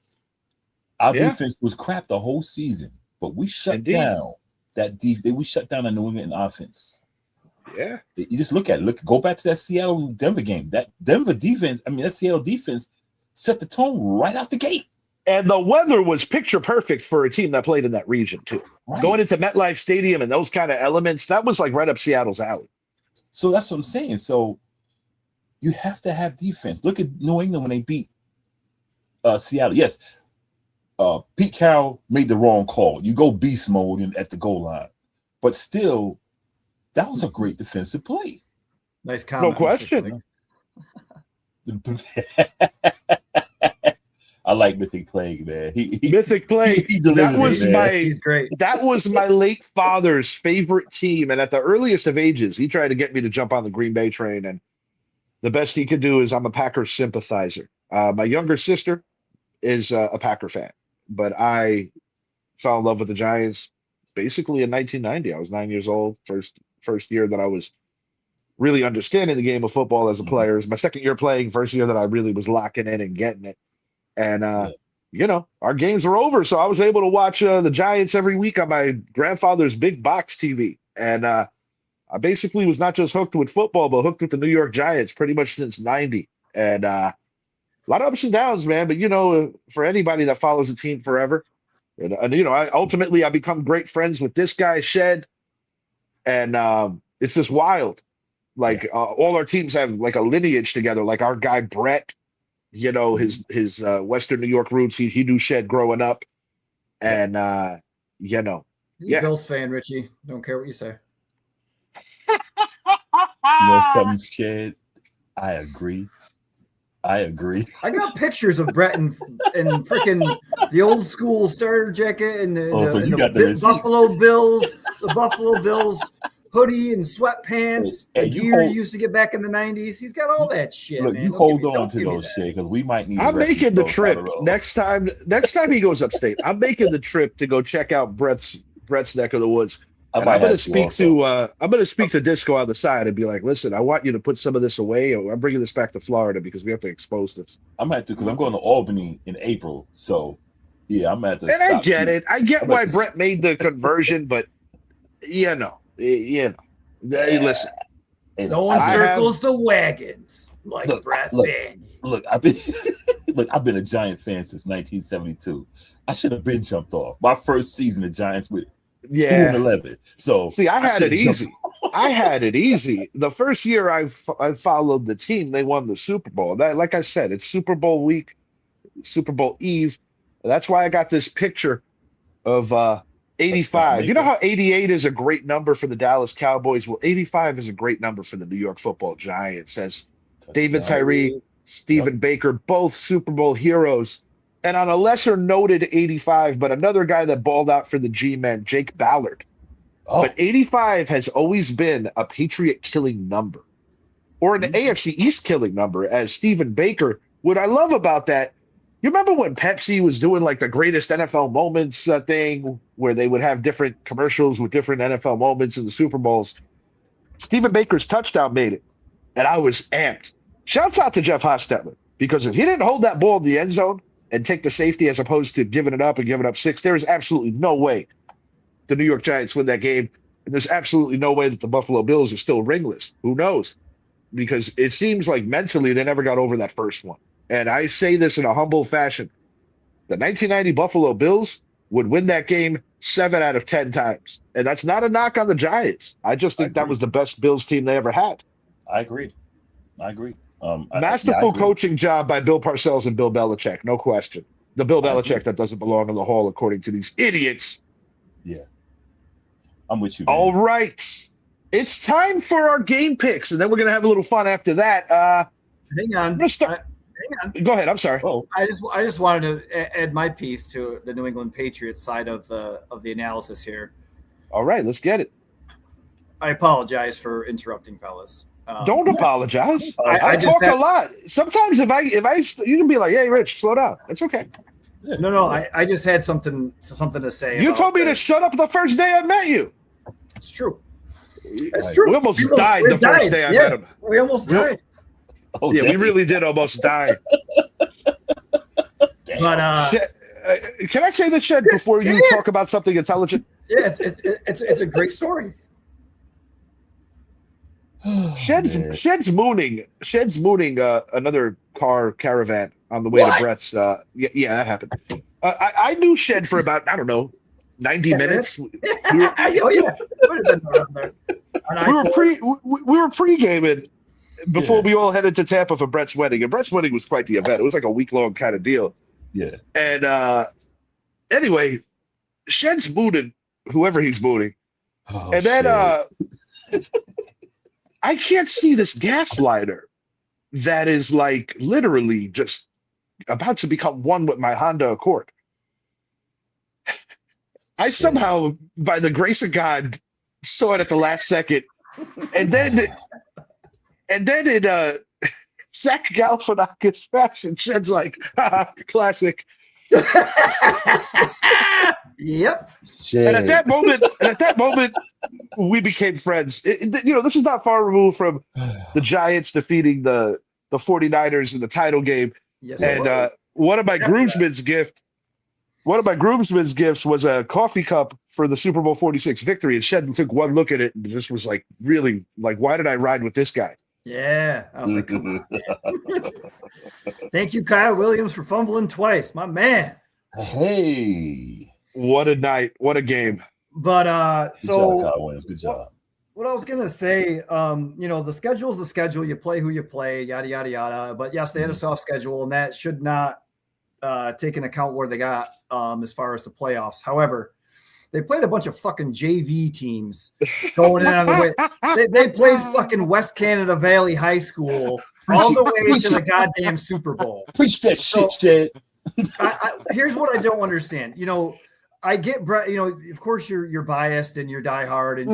Our defense was crap the whole season. But we shut down we shut down the New England offense. Yeah. You just look at it. Go back to that Seattle-Denver game. That Denver defense, that Seattle defense set the tone right out the gate. And the weather was picture perfect for a team that played in that region, too. Right. Going into MetLife Stadium and those kind of elements, that was like right up Seattle's alley. So that's what I'm saying. So you have to have defense. Look at New England when they beat Seattle. Yes. Pete Carroll made the wrong call. You go beast mode at the goal line. But still, that was a great defensive play. Nice comment. No question. I like Mythic Plague, man. Mythic Plague. He delivers He's great. That was my late father's favorite team. And at the earliest of ages, he tried to get me to jump on the Green Bay train. And the best he could do is I'm a Packers sympathizer. My younger sister is a Packer fan. But I fell in love with the Giants basically in 1990. I was 9 years old. First year that I was really understanding the game of football as a player. It was my second year playing, first year that I really was locking in and getting it. And, our games were over. So I was able to watch the Giants every week on my grandfather's big box TV. And I basically was not just hooked with football, but hooked with the New York Giants pretty much since 90. And a lot of ups and downs, man. But, for anybody that follows a team forever, And I become great friends with this guy Shed, and it's just wild. Like all our teams have like a lineage together. Like our guy Brett, his Western New York roots. He knew Shed growing up, and He's a Bills fan, Richie. Don't care what you say. Something, Shed. I agree. I got pictures of Brett and freaking the old school starter jacket and the Buffalo Bills hoodie and sweatpants. You used to get back in the 90s. He's got all that shit. Look, man. you hold on to those shit because we might need. I'm making the trip next time he goes upstate. I'm making the trip to go check out Brett's neck of the woods. I'm going to speak to Disco on the side and be like, listen, I want you to put some of this away. Or I'm bringing this back to Florida because we have to expose this. I'm going to have to because I'm going to Albany in April. So, yeah, I'm going to have to stop. And I get it. I get why Brett made the conversion, but, listen. No one circles the wagons like Brett Banyan. Look, I've been a Giant fan since 1972. I should have been jumped off. My first season of Giants with 2-11. So see, I had it easy. I had it easy. The first year I followed the team, they won the Super Bowl. That, like I said, it's Super Bowl week, Super Bowl Eve. That's why I got this picture of 85. You know how 88 is a great number for the Dallas Cowboys? Well, 85 is a great number for the New York Football Giants. As David Tyree, Stephen Baker, both Super Bowl heroes. And on a lesser noted 85, but another guy that balled out for the G-Men, Jake Ballard. Oh. But 85 has always been a Patriot killing number or an AFC East killing number, as Stephen Baker. What I love about that, you remember when Pepsi was doing like the greatest NFL moments thing where they would have different commercials with different NFL moments in the Super Bowls? Stephen Baker's touchdown made it, and I was amped. Shouts out to Jeff Hostetler, because if he didn't hold that ball in the end zone and take the safety as opposed to giving it up and giving up 6, there is absolutely no way the New York Giants win that game. And there's absolutely no way that the Buffalo Bills are still ringless. Who knows? Because it seems like mentally they never got over that first one. And I say this in a humble fashion. The 1990 Buffalo Bills would win that game 7 out of 10 times. And that's not a knock on the Giants. I just think that was the best Bills team they ever had. I agree. Masterful coaching job by Bill Parcells and Bill Belichick, no question. The Bill Belichick that doesn't belong in the hall, according to these idiots. Yeah. I'm with you, man. All right. It's time for our game picks, and then we're going to have a little fun after that. Hang on. Go ahead. I'm sorry. Oh. I just wanted to add my piece to the New England Patriots side of the analysis here. All right, let's get it. I apologize for interrupting, fellas. Don't apologize. I talk a lot. Sometimes if I you can be like, "Hey, Rich, slow down." It's okay. No. I just had something to say. You told me to shut up the first day I met you. It's true. It's true. We almost died the first day I met him. We almost died. Oh, yeah, we really did almost die. But can I say this, Shed, before you talk about something intelligent? Yeah, it's a great story. Shed's mooning another caravan on the way to Brett's. Yeah, that happened. I knew Shed for about 90 minutes. We were pre-gaming before we all headed to Tampa for Brett's wedding, and Brett's wedding was quite the event. It was like a week-long kind of deal. Yeah. And anyway, Shed's mooning whoever he's mooning, and then I can't see this gaslighter that is like literally just about to become one with my Honda Accord. I somehow, by the grace of God, saw it at the last second, and then in Zach Galifianakis fashion, Shed's like, classic. Yep. And at that moment, we became friends. This is not far removed from the Giants defeating the 49ers in the title game. Yes, and one of my groomsmen's gifts was a coffee cup for the Super Bowl 46 victory. And Shed took one look at it and just was like, really, like, why did I ride with this guy? Yeah. I was like, come on, man. Thank you, Kyle Williams, for fumbling twice. My man. Hey. What a night. What a game. But Good job, Kyle Williams. Good job. What I was gonna say, the schedule is the schedule. You play who you play, yada yada yada. But yes, they had a soft schedule, and that should not take into account where they got as far as the playoffs. However, they played a bunch of fucking JV teams going in on the way. They played fucking West Canada Valley High School all the way to the goddamn Super Bowl. Preach that shit, Chad. Here's what I don't understand. I get, of course you're biased and you're diehard and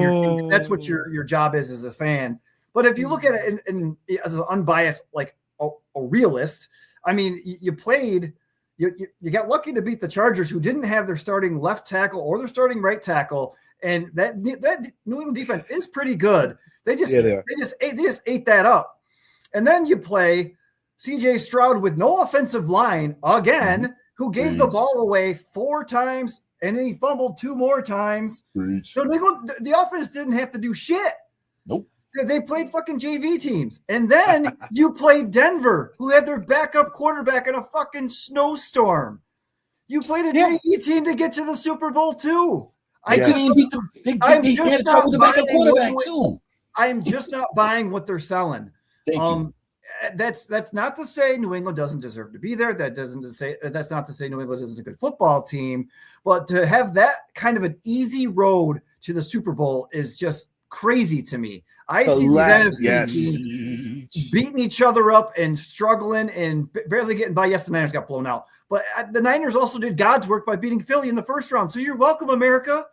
you're your team. That's what your job is as a fan. But if you look at it in as an unbiased, like a realist, I mean, you played, you got lucky to beat the Chargers, who didn't have their starting left tackle or their starting right tackle, and that New England defense is pretty good. They just ate that up, and then you play C.J. Stroud with no offensive line again. Who gave the ball away 4 times, and then he fumbled 2 more times. So the offense didn't have to do shit. Nope. They played fucking JV teams. And then you played Denver, who had their backup quarterback in a fucking snowstorm. You played a JV team to get to the Super Bowl, too. They couldn't even beat they had trouble with the backup quarterback, too. I am just not buying what they're selling. Thank you. That's not to say New England doesn't deserve to be there. That's not to say New England isn't a good football team, but to have that kind of an easy road to the Super Bowl is just crazy to me. I see these NFC teams beating each other up and struggling and barely getting by. Yes, the Niners got blown out, but the Niners also did God's work by beating Philly in the first round. So you're welcome, America.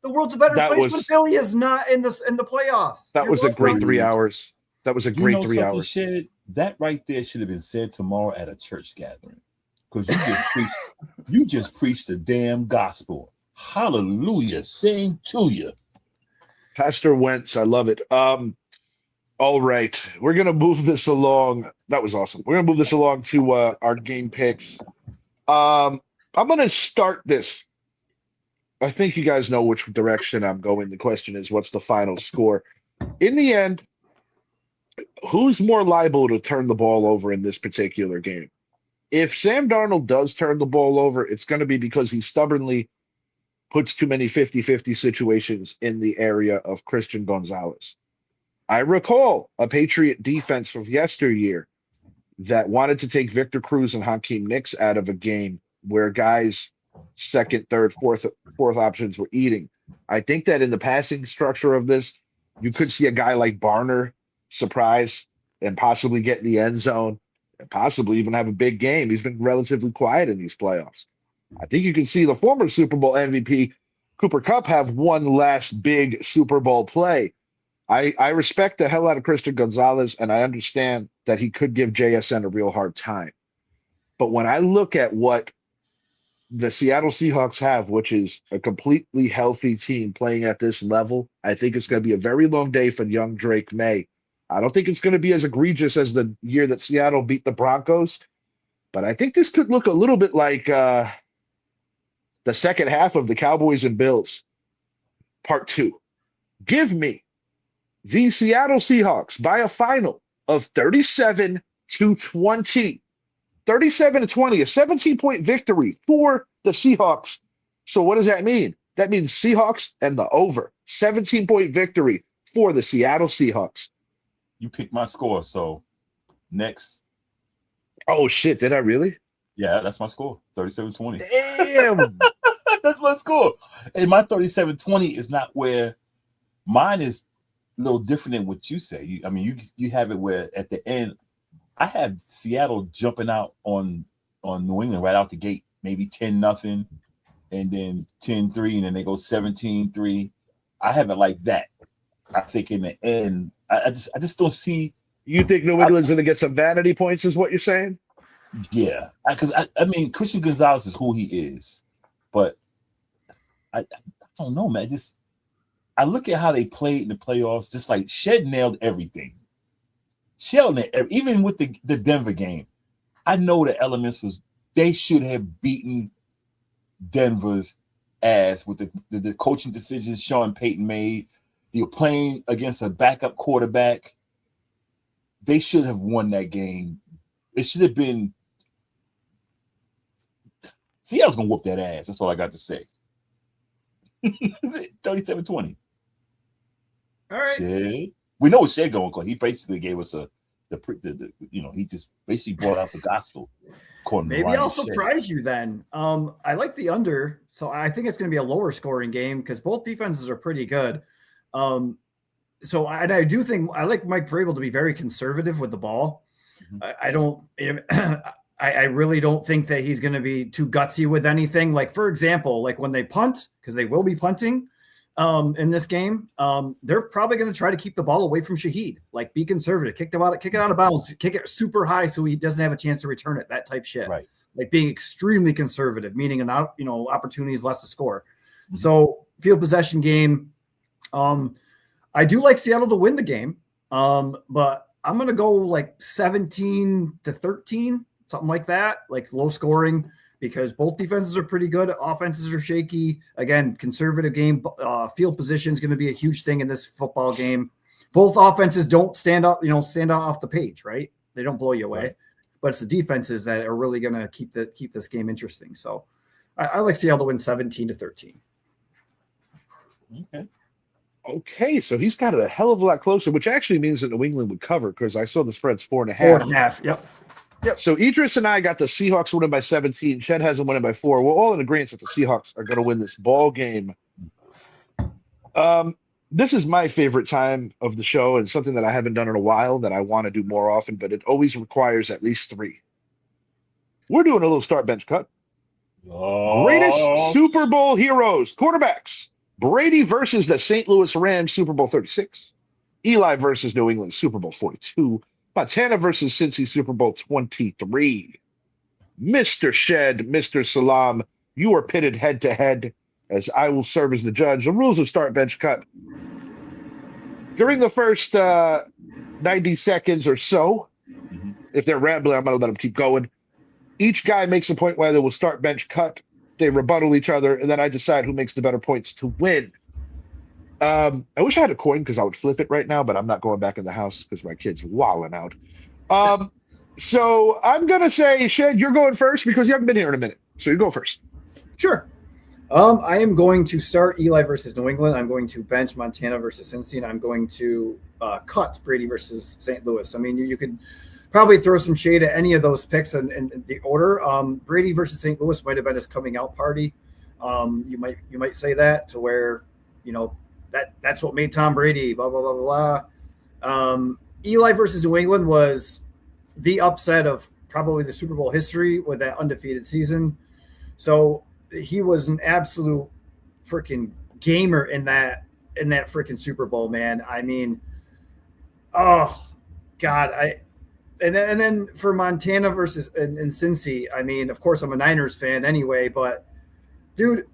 The world's a better place when Philly is not in the playoffs. That was a great 3 hours. That was a great 3 hours. Shit, that right there should have been said tomorrow at a church gathering, because you just preached the damn gospel. Hallelujah, sing to you, Pastor Wentz. I love it. All right, we're gonna move this along. That was awesome. We're gonna move this along to our game picks. I'm gonna start this. I think you guys know which direction I'm going. The question is, what's the final score? In the end, who's more liable to turn the ball over in this particular game? If Sam Darnold does turn the ball over, it's going to be because he stubbornly puts too many 50-50 situations in the area of Christian Gonzalez. I recall a Patriot defense from yesteryear that wanted to take Victor Cruz and Hakeem Nicks out of a game where guys' second, third, fourth options were eating. I think that in the passing structure of this, you could see a guy like Barner surprise and possibly get in the end zone and possibly even have a big game. He's been relatively quiet in these playoffs. I think you can see the former Super Bowl MVP Cooper Kupp have one last big Super Bowl play. I respect the hell out of Christian Gonzalez, and I understand that he could give JSN a real hard time. But when I look at what the Seattle Seahawks have, which is a completely healthy team playing at this level, I think it's going to be a very long day for young Drake May. I don't think it's going to be as egregious as the year that Seattle beat the Broncos, but I think this could look a little bit like the second half of the Cowboys and Bills, part 2. Give me the Seattle Seahawks by a final of 37-20. 37-20, a 17-point victory for the Seahawks. So what does that mean? That means Seahawks and the over. 17-point victory for the Seattle Seahawks. You picked my score, so next. Oh, shit. Did I really? Yeah, that's my score. 37-20. Damn. That's my score. And my 37-20 is not where mine is a little different than what you say. You have it where at the end, I have Seattle jumping out on New England right out the gate, maybe 10-0, and then 10-3, and then they go 17-3. I have it like that. I think in the end, I just don't see. You think New England's going to get some vanity points, is what you're saying? Yeah, because I mean, Christian Gonzalez is who he is, but I don't know, man. I look at how they played in the playoffs. Just like Shed nailed everything. Even with the Denver game, I know the elements was they should have beaten Denver's ass with the coaching decisions Sean Payton made. You're playing against a backup quarterback. They should have won that game. It should have been Seattle's gonna whoop that ass. That's all I got to say. 37-20. All right. Shit. We know what Shay going because he basically gave us he just basically brought out the gospel. Maybe I'll surprise you then. I like the under, so I think it's going to be a lower scoring game because both defenses are pretty good. So I do think I like Mike Vrabel to be very conservative with the ball. Mm-hmm. I really don't think that he's going to be too gutsy with anything. Like, for example, like when they punt, because they will be punting in this game, they're probably going to try to keep the ball away from Shaheed. Like, be conservative, kick it out of bounds, kick it super high so he doesn't have a chance to return it. That type shit. Right. Like being extremely conservative, meaning opportunities less to score. Mm-hmm. So field possession game. I do like Seattle to win the game, but I'm going to go like 17-13. Something like that, like low scoring, because both defenses are pretty good. Offenses are shaky. Again, conservative game. Field position is going to be a huge thing in this football game. Both offenses don't stand out off the page, right? They don't blow you away, right. But it's the defenses that are really going to keep this game interesting. So I like Seattle to win 17-13. Okay, so he's got it a hell of a lot closer, which actually means that New England would cover because I saw the spread's 4.5. 4.5. Yep. So Idris and I got the Seahawks winning by 17. Shed has them winning by 4. We're all in agreement that the Seahawks are going to win this ball game. This is my favorite time of the show and something that I haven't done in a while that I want to do more often, but it always requires at least 3. We're doing a little start bench cut. Greatest Super Bowl heroes, quarterbacks. Brady versus the St. Louis Rams, Super Bowl 36. Eli versus New England, Super Bowl 42. Montana versus Cincy, Super Bowl 23. Mr. Shed, Mr. Salam, you are pitted head-to-head as I will serve as the judge. The rules of start bench cut. During the first 90 seconds or so, if they're rambling, I'm going to let them keep going. Each guy makes a point where they will start bench cut. They rebuttal each other, and then I decide who makes the better points to win. I wish I had a coin because I would flip it right now, but I'm not going back in the house because my kid's wilding out. So I'm going to say, Shed, you're going first because you haven't been here in a minute. So you go first. Sure. I am going to start Eli versus New England. I'm going to bench Montana versus Cincy, and I'm going to cut Brady versus St. Louis. I mean, you could probably throw some shade at any of those picks in the order. Brady versus St. Louis might have been his coming out party. You might say that to where, that's what made Tom Brady, blah, blah, blah, blah. Eli versus New England was the upset of probably the Super Bowl history with that undefeated season. So he was an absolute freaking gamer in that freaking Super Bowl, man. I mean, oh God. And then for Montana versus and Cincy, I mean, of course I'm a Niners fan anyway, but dude,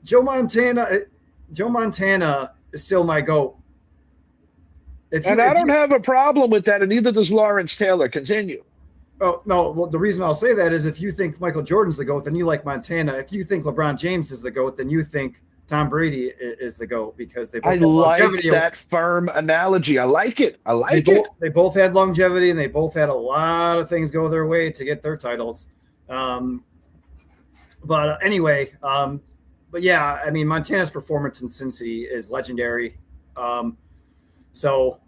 Joe Montana is still my GOAT. I don't have a problem with that, and neither does Lawrence Taylor. Continue. Oh, no. Well, the reason I'll say that is if you think Michael Jordan's the GOAT, then you like Montana. If you think LeBron James is the GOAT, then you think Tom Brady is the GOAT because they both had longevity. I like that firm analogy. I like it. They both had longevity, and they both had a lot of things go their way to get their titles. But anyway, but yeah, I mean, Montana's performance in Cincy is legendary. So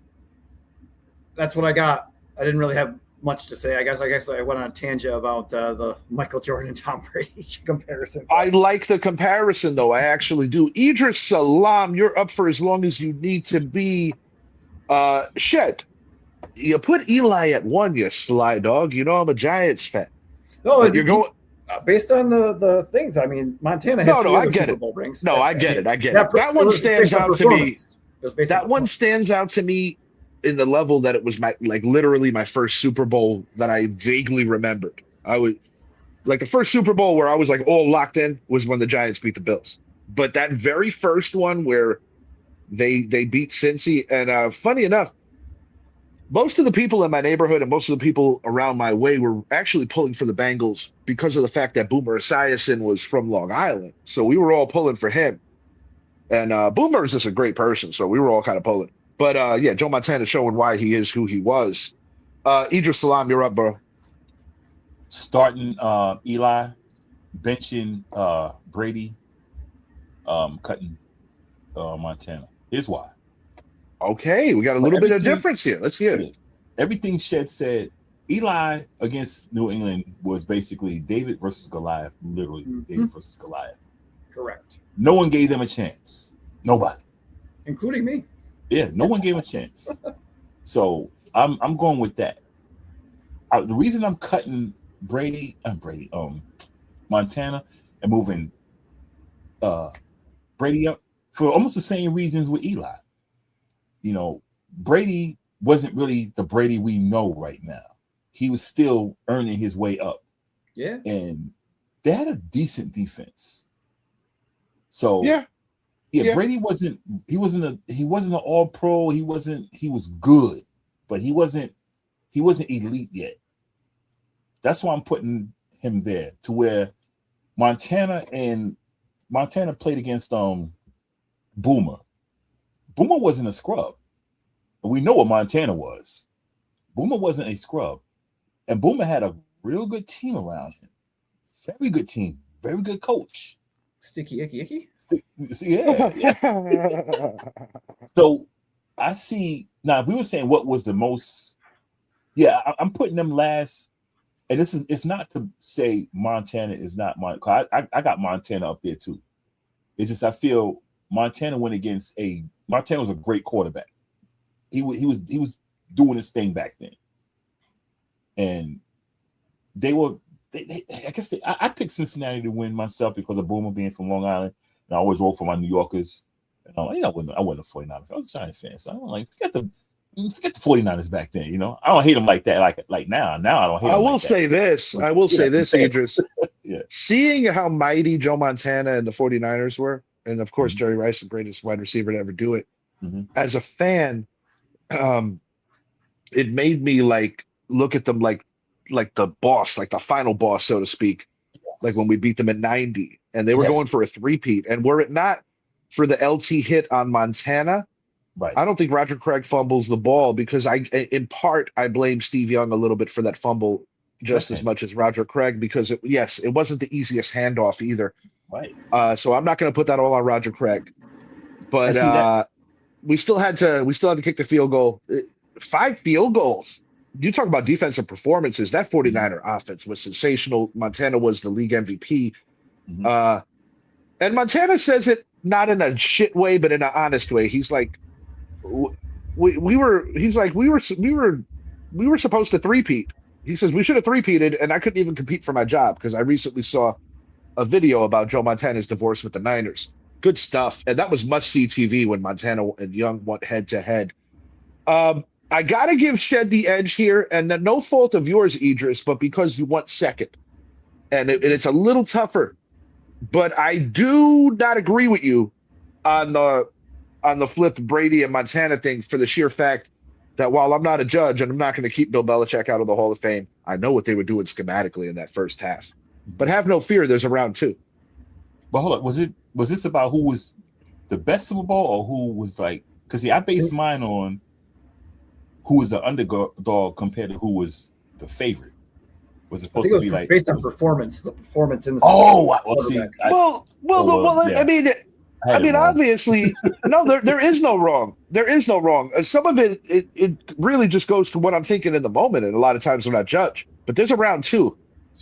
that's what I got. I didn't really have much to say. I guess I went on a tangent about the Michael Jordan and Tom Brady comparison. I like the comparison, though. I actually do. Idris Salam, you're up for as long as you need to be. Shed, you put Eli at 1, you sly dog. You know I'm a Giants fan. No, you're going based on the things. I mean, Montana had I get Super it. Bowl rings. No, I get it. That one stands out to me. That one stands out to me in the level that it was literally my first Super Bowl that I vaguely remembered. I was like the first Super Bowl where I was like all locked in was when the Giants beat the Bills. But that very first one where they beat Cincy, and funny enough, most of the people in my neighborhood and most of the people around my way were actually pulling for the Bengals because of the fact that Boomer Esiason was from Long Island. So we were all pulling for him. And Boomer is just a great person, so we were all kind of pulling. But, yeah, Joe Montana showing why he is who he was. Idris Salam, you're up, bro. Starting Eli benching Brady, cutting Montana. Here's why. Okay, we got a little bit of difference here. Let's hear it. Everything Shed said, Eli against New England was basically David versus Goliath, literally David versus Goliath. Correct. No one gave them a chance. Nobody. Including me. Yeah, no one gave a chance. So I'm going with that. The reason I'm cutting Montana and moving Brady up for almost the same reasons with Eli. You know, Brady wasn't really the Brady we know right now. He was still earning his way up. Yeah. And they had a decent defense. So yeah. Brady wasn't an all-pro. He was good, but he wasn't elite yet. That's why I'm putting him there, to where Montana played against Boomer. Boomer wasn't a scrub. And we know what Montana was. Boomer wasn't a scrub. And Boomer had a real good team around him. Very good team. Very good coach. Sticky, icky. Yeah. So I see now. We were saying what was the most. Yeah, I'm putting them last. And it's not to say Montana is not Montana. I got Montana up there too. It's just I feel Montana went against Montana was a great quarterback. He was doing his thing back then, and I picked Cincinnati to win myself because of Boomer being from Long Island, and I always roll for my New Yorkers. And I wasn't a 49ers. I was a Giants fan, so I'm like, forget the 49ers back then. You know, I don't hate them like that. Like now. Now I don't hate them. I will say this, Idris. Yeah. Seeing how mighty Joe Montana and the 49ers were, and of course Jerry Rice, the greatest wide receiver to ever do it. As a fan, it made me look at them like the boss, like the final boss, so to speak. Yes. Like when we beat them in '90, and they were going for a three-peat. And were it not for the LT hit on Montana, right, I don't think Roger Craig fumbles the ball, because in part I blame Steve Young a little bit for that fumble just as much as Roger Craig, because it wasn't the easiest handoff either. Right. So I'm not going to put that all on Roger Craig, but we still had to kick the field goal. 5 field goals. You talk about defensive performances. That 49er offense was sensational. Montana was the league MVP. And Montana says it not in a shit way, but in an honest way. He's like, we were supposed to three-peat. He says we should have three-peated, and I couldn't even compete for my job because I recently saw a video about Joe Montana's divorce with the Niners. Good stuff. And that was must-see TV when Montana and Young went head-to-head. I got to give Shed the edge here, and no fault of yours, Idris, but because you went second. And it's a little tougher. But I do not agree with you on the flip Brady and Montana thing, for the sheer fact that while I'm not a judge and I'm not going to keep Bill Belichick out of the Hall of Fame, I know what they were doing schematically in that first half. But have no fear, there's a round 2. But hold on, was this about who was the best Super Bowl, or who was like? Because I based mine on who was the underdog compared to who was the favorite. Was it supposed to be like based on performance? The performance in the I mean, obviously, no. There is no wrong. There is no wrong. Some of it really just goes to what I'm thinking in the moment, and a lot of times I'm not judged. But there's a round 2.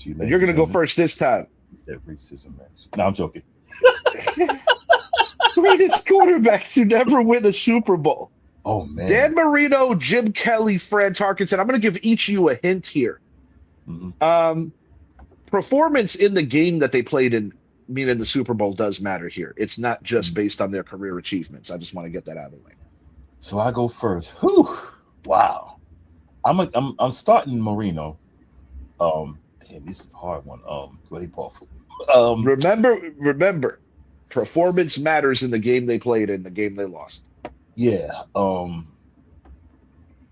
And you're going to go first this time. It's that racism match. No, I'm joking. Greatest quarterback to never win a Super Bowl. Oh, man. Dan Marino, Jim Kelly, Fran Tarkenton. I'm going to give each of you a hint here. Performance in the game that they played in, meaning the Super Bowl, does matter here. It's not just based on their career achievements. I just want to get that out of the way. So I go first. Whew. Wow. I'm starting Marino. Damn, this is a hard one. Remember, performance matters in the game they played in, the game they lost. Yeah. I'm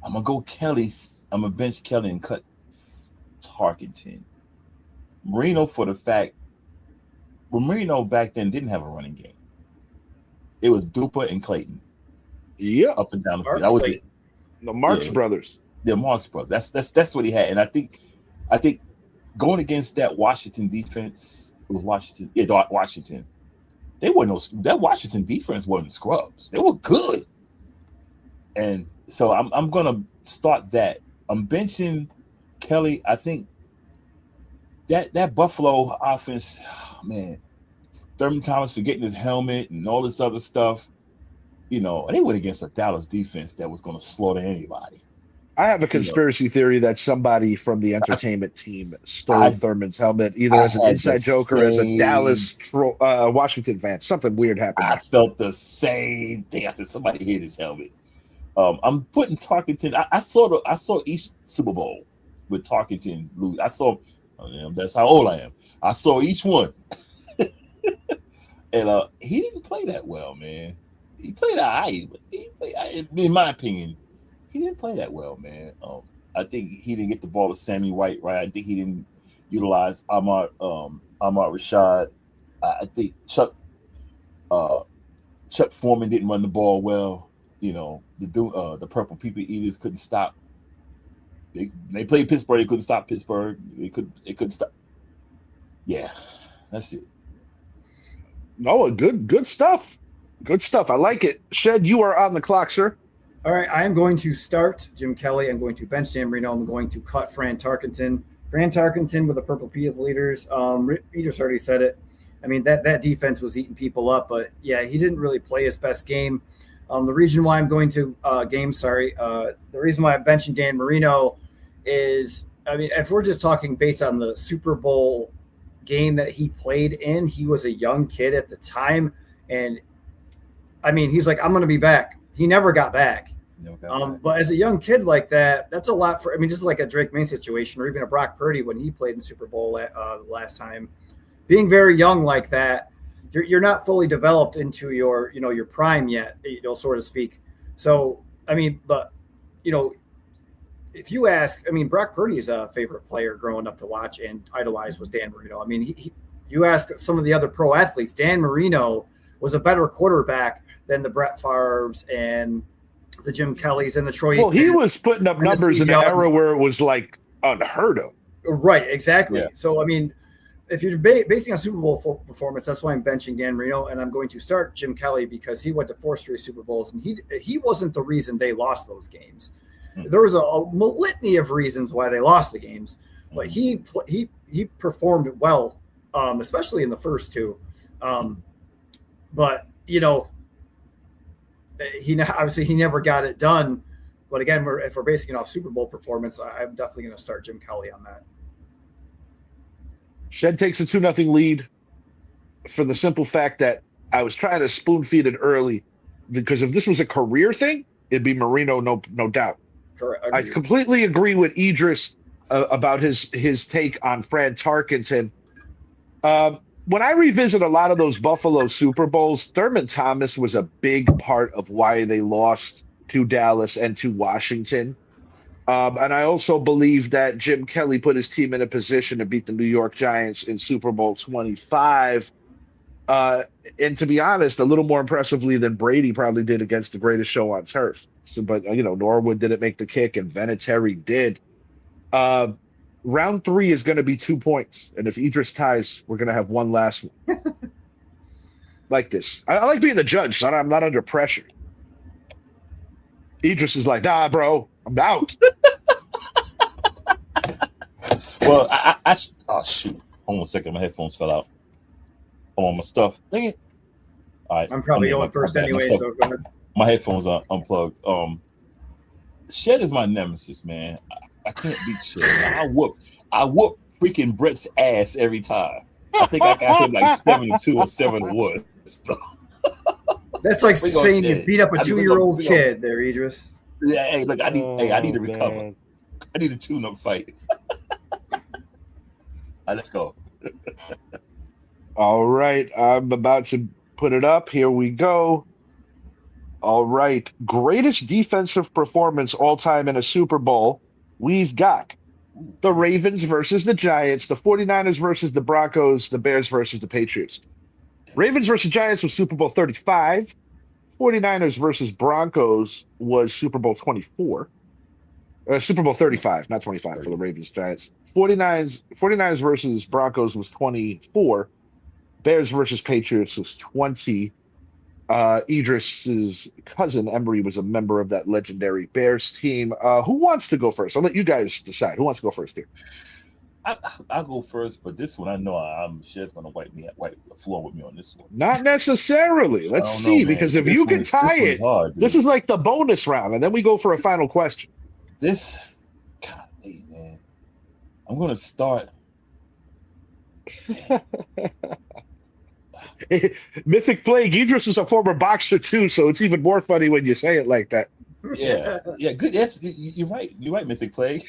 gonna go Kelly. I'm gonna bench Kelly and cut Tarkenton. Marino, for the fact Marino back then didn't have a running game. It was Duper and Clayton. Yeah. Up and down the field. That was it. The Marx brothers. The Marx brothers. That's what he had. And I think going against that Washington defense, It was Washington. Yeah, Washington. They weren't that Washington defense wasn't scrubs. They were good. And so I'm gonna start that. I'm benching Kelly. I think that Buffalo offense, man, Thurman Thomas forgetting his helmet and all this other stuff. And they went against a Dallas defense that was going to slaughter anybody. I have a conspiracy theory that somebody from the entertainment team stole Thurman's helmet, either as an inside joke or as a Dallas Washington fan. Something weird happened. I felt the same thing. I said somebody hid his helmet. I'm putting Tarkenton. I saw each Super Bowl with Tarkenton lose. That's how old I am. I saw each one, and he didn't play that well, man. He played all right, but in my opinion, he didn't play that well, man. I think he didn't get the ball to Sammy White right. I think he didn't utilize Ahmad Rashad. I think Chuck Foreman didn't run the ball well. The Purple People Eaters couldn't stop. They played Pittsburgh. They couldn't stop Pittsburgh. They couldn't stop. Yeah, that's it. No, good stuff. Good stuff. I like it. Shed, you are on the clock, sir. All right, I am going to start Jim Kelly. I'm going to bench Dan Marino. I'm going to cut Fran Tarkenton. Fran Tarkenton with the Purple People Leaders. You just already said it. I mean, that defense was eating people up, but yeah, he didn't really play his best game. The reason why I'm going to the reason why I'm benching Dan Marino is, I mean, if we're just talking based on the Super Bowl game that he played in, he was a young kid at the time, and I mean, he's like, I'm going to be back. He never got back. But as a young kid like that, that's a lot for, I mean, just like a Drake May situation or even a Brock Purdy when he played in the Super Bowl last time. Being very young like that, you're not fully developed into your prime yet, so to speak. So, I mean, but, if you ask, I mean, Brock Purdy's a favorite player growing up to watch and idolize was Dan Marino. I mean, you ask some of the other pro athletes, Dan Marino was a better quarterback than the Brett Favres and the Jim Kellys and the Troy. Well, he was putting up numbers in an era where it was like unheard of. Right, exactly. Yeah. So, I mean, if you're basing on Super Bowl performance, that's why I'm benching Dan Marino, and I'm going to start Jim Kelly because he went to 4 straight Super Bowls, and he wasn't the reason they lost those games. Mm-hmm. There was a litany of reasons why they lost the games, but he performed well, especially in the first two. But he obviously he never got it done. But again, if we're basing it off Super Bowl performance, I'm definitely going to start Jim Kelly on that. Shed takes a 2-0 lead for the simple fact that I was trying to spoon feed it early because if this was a career thing, it'd be Marino, no doubt. Correct. I completely agree with Idris about his take on Fran Tarkenton. When I revisit a lot of those Buffalo Super Bowls, Thurman Thomas was a big part of why they lost to Dallas and to Washington. And I also believe that Jim Kelly put his team in a position to beat the New York Giants in Super Bowl 25. And to be honest, a little more impressively than Brady probably did against the greatest show on turf. But Norwood didn't make the kick and Vinatieri did. Round 3 is going to be 2 points. And if Idris ties, we're going to have one last one. Like this. I like being the judge, so I'm not under pressure. Idris is like, nah, bro, I'm out. Well, oh, shoot. Hold on a second. My headphones fell out. Hold on, my stuff. Dang it. All right. I'm probably going first anyway, so go ahead. My headphones are unplugged. Shed is my nemesis, man. I can't beat Shed. I whoop freaking Brett's ass every time. I think I got him like 7-2 or 7-1. So. That's like saying you beat up a 2-year-old kid there, Idris. Yeah, hey, look, I need to recover. Man. I need a tune-up fight. All right, let's go. All right, I'm about to put it up. Here we go. All right, greatest defensive performance all time in a Super Bowl. We've got the Ravens versus the Giants, the 49ers versus the Broncos, the Bears versus the Patriots. Ravens versus Giants was Super Bowl 35. 49ers versus Broncos was Super Bowl 24. Super Bowl 35, not 25 for the Ravens Giants. 49ers versus Broncos was 24. Bears versus Patriots was 20. Idris's cousin Emery was a member of that legendary Bears team. Who wants to go first? I'll let you guys decide. Who wants to go first here? I'll go first, but this one I know I'm Shed's gonna wipe the floor with me on this one. Not necessarily. Let's see, because if you can tie it, this is like the bonus round, and then we go for a final question. Golly, man, I'm gonna start. Mythic Plague. Idris is a former boxer too, so it's even more funny when you say it like that. Yeah, good. Yes, you're right. You're right, Mythic Plague.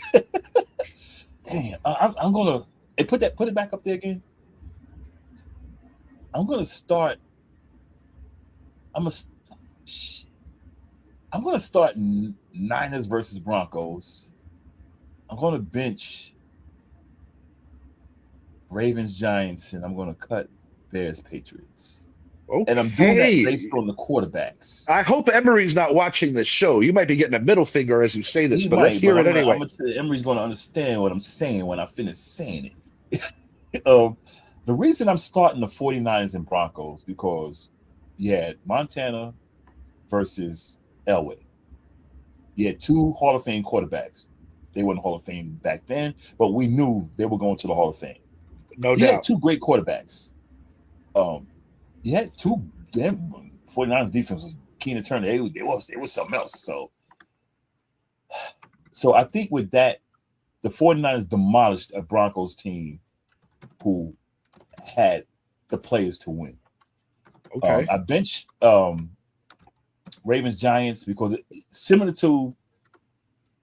Dang, I'm gonna put it back up there again. I'm gonna start. I'm gonna start Niners versus Broncos. I'm gonna bench Ravens Giants, and I'm gonna cut Bears Patriots. Okay. And I'm doing that based on the quarterbacks. I hope Emery's not watching this show. You might be getting a middle finger as you say this, but let's hear it anyway. I'm gonna tell you, Emery's going to understand what I'm saying when I finish saying it. The reason I'm starting the 49ers and Broncos because you had Montana versus Elway. You had two Hall of Fame quarterbacks. They weren't Hall of Fame back then, but we knew they were going to the Hall of Fame. No doubt. You had two great quarterbacks. You had two damn 49ers defense was Keenan Turner. They was something else. So I think with that, the 49ers demolished a Broncos team who had the players to win. Okay. I benched Ravens Giants because similar to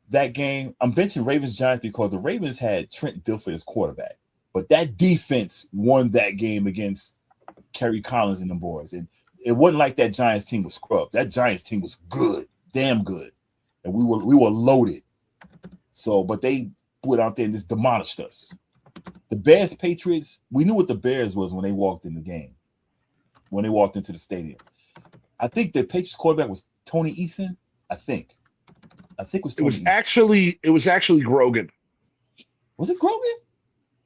that game, I'm benching Ravens Giants because the Ravens had Trent Dilfer as quarterback, but that defense won that game against Kerry Collins and the boys. And it wasn't like that Giants team was scrubbed. That Giants team was good, damn good. And we were loaded. So, but they went out there and just demolished us. The Bears Patriots, we knew what the Bears was when they walked in the game, when they walked into the stadium. I think the Patriots quarterback was Tony Eason. I think it was Tony Eason. It was actually Grogan. Was it Grogan?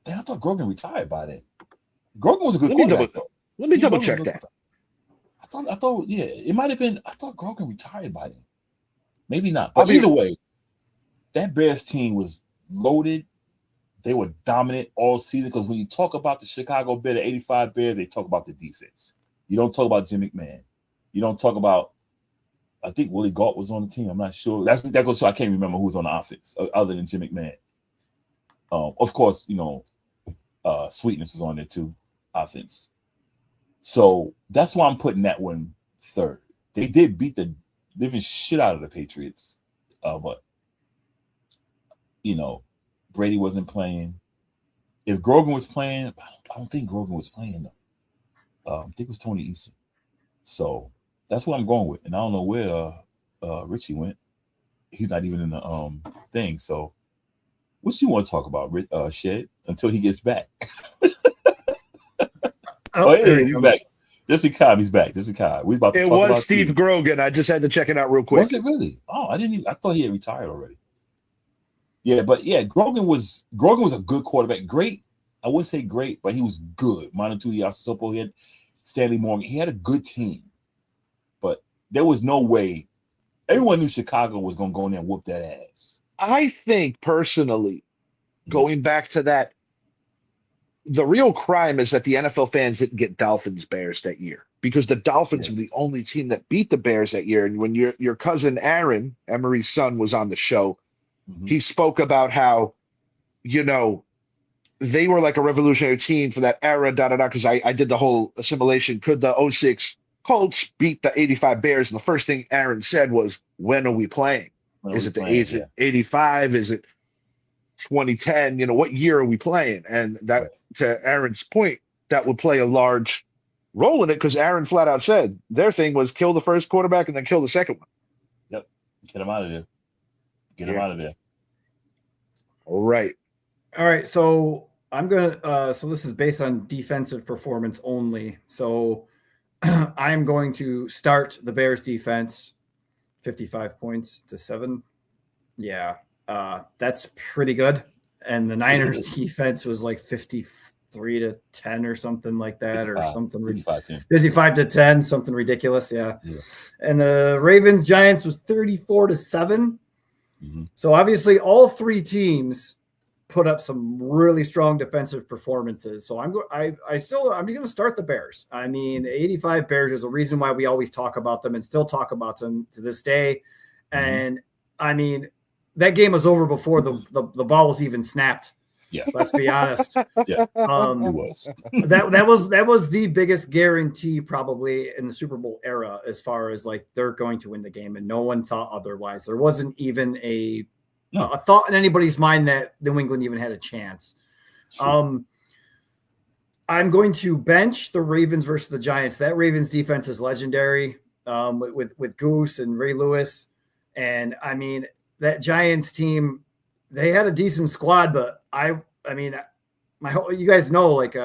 Damn, I thought Grogan retired by then. Grogan was a good quarterback, though. Let me double check that. I thought, yeah, it might have been. I thought Grogan retired by then. Maybe not. But either way, that Bears team was loaded. They were dominant all season because when you talk about the Chicago Bears, the 85 Bears, they talk about the defense. You don't talk about Jim McMahon. You don't talk about, I think Willie Gault was on the team. I'm not sure. That goes so I can't remember who was on the offense other than Jim McMahon. Of course, Sweetness was on there too, offense. So that's why I'm putting that one third. They did beat the living shit out of the Patriots. But, Brady wasn't playing. If Grogan was playing, I don't think Grogan was playing, though. I think it was Tony Eason. So that's what I'm going with. And I don't know where Richie went. He's not even in the thing. So what you want to talk about, Shed, until he gets back? He's back. This is Kai. He's back. This is Kai. We about to talk about Steve Grogan. I just had to check it out real quick. Was it really? Oh, I didn't even. I thought he had retired already. Yeah, but yeah, Grogan was a good quarterback. Great. I wouldn't say great, but he was good. Montetucci Asopo, he had Stanley Morgan. He had a good team, but there was no way. Everyone knew Chicago was going to go in there and whoop that ass. I think personally, going back to that, the real crime is that the NFL fans didn't get Dolphins Bears that year because the Dolphins were the only team that beat the Bears that year. And when your cousin Aaron, Emery's son, was on the show, he spoke about how, they were like a revolutionary team for that era, because I did the whole assimilation. Could the 06 Colts beat the 85 Bears? And the first thing Aaron said was, when are we playing? Is it 85? Is it 2010? What year are we playing? And that, to Aaron's point, that would play a large role in it because Aaron flat out said their thing was kill the first quarterback and then kill the second one. Yep. Get him out of there. Get him out of there. All right. So I'm gonna. So this is based on defensive performance only. So I'm going to start the Bears defense, 55 points to 7. Yeah, that's pretty good. And the Niners defense was like 50 53-10 or something like that, 55, or something 55-10. 55-10, something ridiculous. Yeah. And the Ravens Giants was 34-7. Mm-hmm. So obviously all three teams put up some really strong defensive performances. So I'm going to start the Bears. I mean, the 85 Bears is a reason why we always talk about them and still talk about them to this day. Mm-hmm. And I mean, that game was over before the ball was even snapped. Yeah. Let's be honest. Yeah. It was. was. that was the biggest guarantee probably in the Super Bowl era, as far as like they're going to win the game, and no one thought otherwise. There wasn't even a thought in anybody's mind that New England even had a chance. True. I'm going to bench the Ravens versus the Giants. That Ravens defense is legendary, with Goose and Ray Lewis. And I mean, that Giants team, they had a decent squad, but I mean, you guys know, like,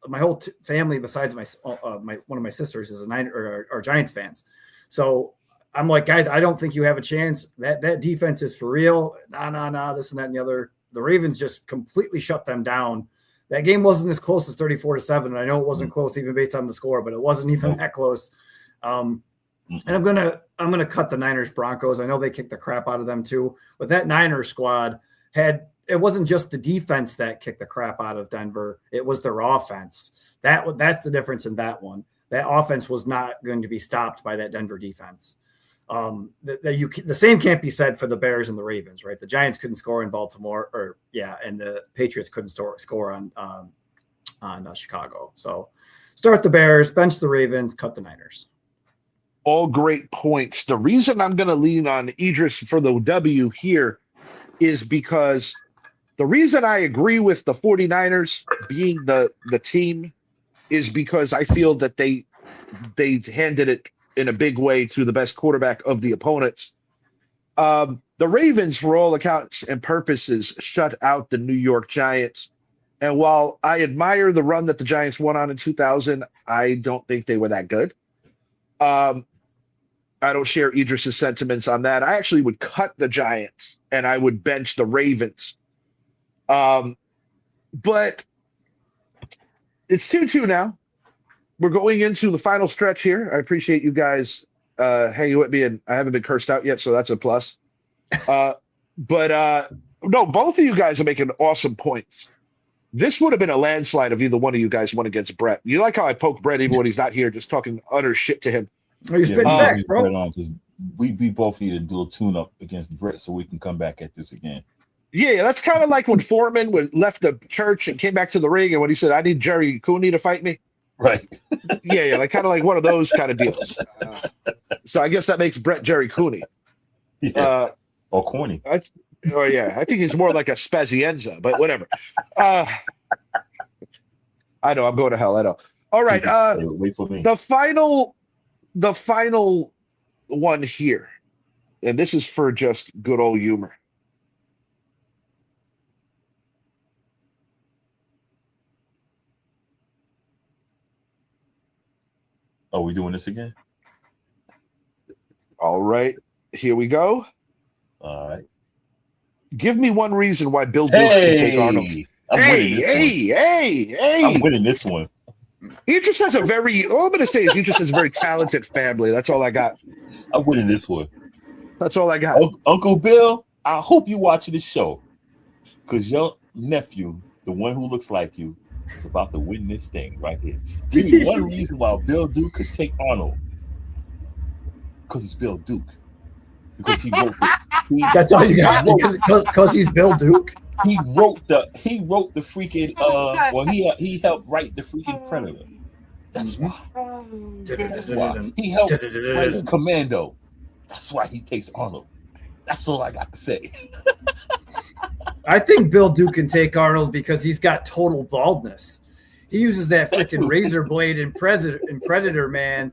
my whole family, besides one of my sisters, is are Giants fans. So I'm like, guys, I don't think you have a chance. That defense is for real. Nah, this and that and the other. The Ravens just completely shut them down. That game wasn't as close as 34-7. And I know it wasn't close even based on the score, but it wasn't even that close. And I'm gonna cut the Niners Broncos. I know they kicked the crap out of them too, but that Niners squad it wasn't just the defense that kicked the crap out of Denver. It was their offense. That's the difference in that one. That offense was not going to be stopped by that Denver defense. The same can't be said for the Bears and the Ravens, right? The Giants couldn't score in Baltimore, and the Patriots couldn't score on Chicago. So start the Bears, bench the Ravens, cut the Niners. All great points. The reason I'm going to lean on Idris for the W here is because the reason I agree with the 49ers being the team is because I feel that they handed it in a big way to the best quarterback of the opponents. The Ravens, for all accounts and purposes, shut out the New York Giants. And while I admire the run that the Giants won on in 2000, I don't think they were that good. I don't share Idris's sentiments on that. I actually would cut the Giants and I would bench the Ravens. But it's 2-2 now. We're going into the final stretch here. I appreciate you guys hanging with me, and I haven't been cursed out yet, so that's a plus. No, both of you guys are making awesome points. This would have been a landslide if either one of you guys won against Brett. You like how I poke Brett even when he's not here, just talking utter shit to him. Are you spitting facts, bro? Because we both need to do a tune-up against Brett so we can come back at this again. Yeah, that's kind of like when Foreman left the church and came back to the ring, and when he said, "I need Jerry Cooney to fight me." Right. Yeah, like kind of like one of those kind of deals. So I guess that makes Brett Jerry Cooney. Yeah. Or corny. I think he's more like a Spazienza, but whatever. I know, I'm going to hell. I know. All right. Wait for me. The final one here, and this is for just good old humor. Are we doing this again? All right, here we go. All right. Give me one reason why Bill Duke should take Arnold. I'm winning this one. He just has all I'm going to say is he just has a very talented family. That's all I got. I'm winning this one. That's all I got. Uncle Bill, I hope you watching this show, because your nephew, the one who looks like you, is about to win this thing right here. Give me one reason why Bill Duke could take Arnold. Because it's Bill Duke. Because he wrote That's all you got? Because he's Bill Duke? He wrote the freaking he helped write the freaking Predator. That's why. That's why. He helped write Commando. That's why he takes Arnold. That's all I got to say. I think Bill Duke can take Arnold because he's got total baldness. He uses that freaking razor blade in Predator, man.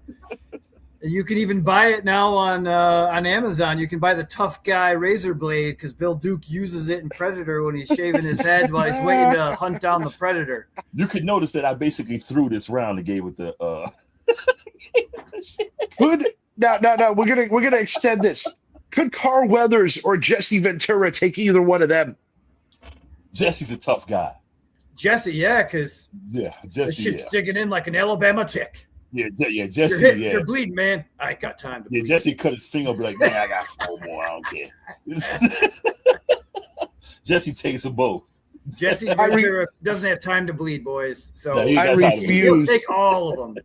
You can even buy it now on Amazon. You can buy the tough guy razor blade because Bill Duke uses it in Predator when he's shaving his head while he's waiting to hunt down the predator. You could notice that I basically threw this round and gave it the Good. No. We're gonna extend this. Could Carl Weathers or Jesse Ventura take either one of them? Jesse's a tough guy. Jesse, yeah, because Yeah, the Jesse. shit's Yeah, digging in like an Alabama tick. Jesse. You're bleeding, man. I ain't got time to bleed. Jesse cut his finger, be like, man, I got 4 more. I don't care. Jesse takes a bow. Jesse doesn't have time to bleed, boys. So No, I he'll refuse. take all of them.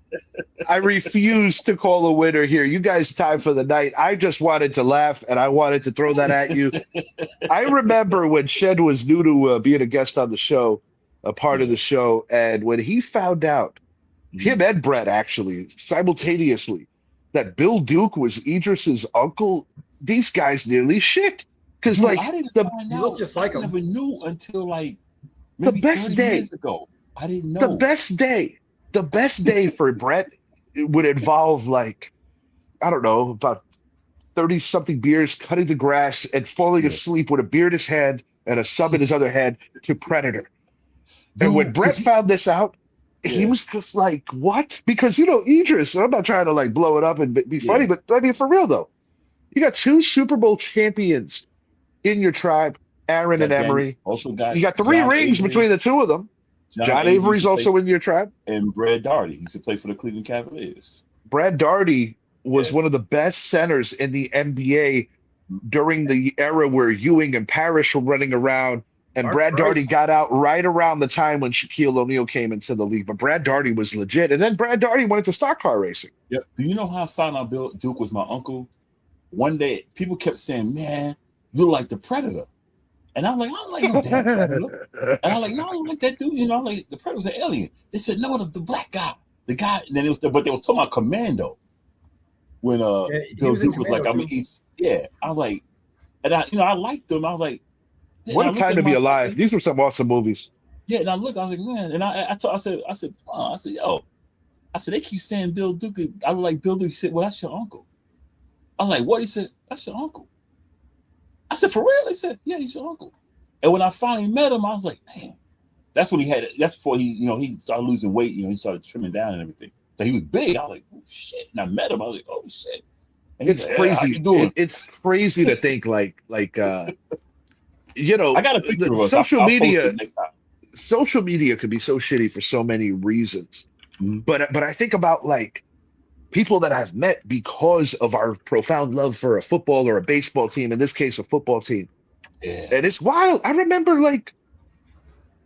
I refuse to call a winner here. You guys tied for the night. I just wanted to laugh and I wanted to throw that at you. I remember when Shed was new to being a guest on the show, a part of the show, and when he found out, him and Brett actually simultaneously, that Bill Duke was Idris's uncle, these guys nearly shit. Because like I didn't the find you look out. just like I him. never knew until like maybe best 30 day. years ago. I didn't know. the best day for Brett would involve like, I don't know, about 30 something beers, cutting the grass and falling asleep with a beer in his hand and a sub in his other hand to Predator. And when Brett found this out, he was just like, what? Because, Idris, I'm not trying to like blow it up and be funny, but I mean, for real though, you got 2 Super Bowl champions in your tribe, Aaron and Emery. You got 3 rings between the 2 of them. John Avery's also in your tribe. And Brad Daugherty. He used to play for the Cleveland Cavaliers. Brad Daugherty was one of the best centers in the NBA during the era where Ewing and Parrish were running around. And Mark Brad Daugherty Price. got out right around the time when Shaquille O'Neal came into the league. But Brad Daugherty was legit. And then Brad Daugherty went into stock car racing. Yeah. Do you know how I found out Bill Duke was my uncle? One day, people kept saying, man, you look like the Predator. And I'm like, I don't like no damn Predator. And I'm like, no, I don't like that dude. Like the Predator was an alien. They said, no, the black guy. The guy. And then but they were talking about Commando. When Bill Duke was like, I'm an East. Yeah. I was like, and I liked them. I was like, what a time to be alive. These were some awesome movies. Yeah, and I looked, I was like, man, and I said, yo, they keep saying Bill Duke. I was like, Bill Duke. He said, well, that's your uncle. I was like, what? He said, that's your uncle. I said, for real? He said, yeah, he's your uncle. And when I finally met him, I was like, man, that's before he started losing weight. He started trimming down and everything. So he was big. I was like, oh shit. And I met him. I was like, oh shit. And It's like, crazy. how you doing? It's crazy to think like I got a picture of us. Social I'll media. post it next time. Social media could be so shitty for so many reasons. Mhm. But I think about like people that I've met because of our profound love for a football or a baseball team, in this case, a football team. Yeah. And it's wild. I remember like,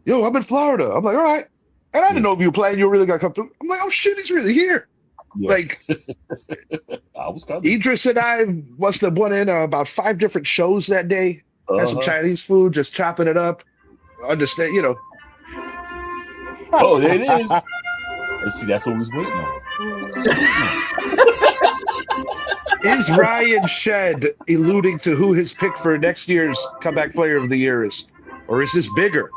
yo, I'm in Florida. I'm like, all right. And I didn't know if you were playing, you were really gonna come through. I'm like, oh shit, he's really here. Yeah. Like I was coming. Idris and I must have went in about 5 different shows that day. Had some Chinese food, just chopping it up. Understand, Oh, there it is. Let's see, that's what we was waiting on. That's what we was waiting on. Is Ryan Shed alluding to who his pick for next year's comeback player of the year is? Or is this bigger?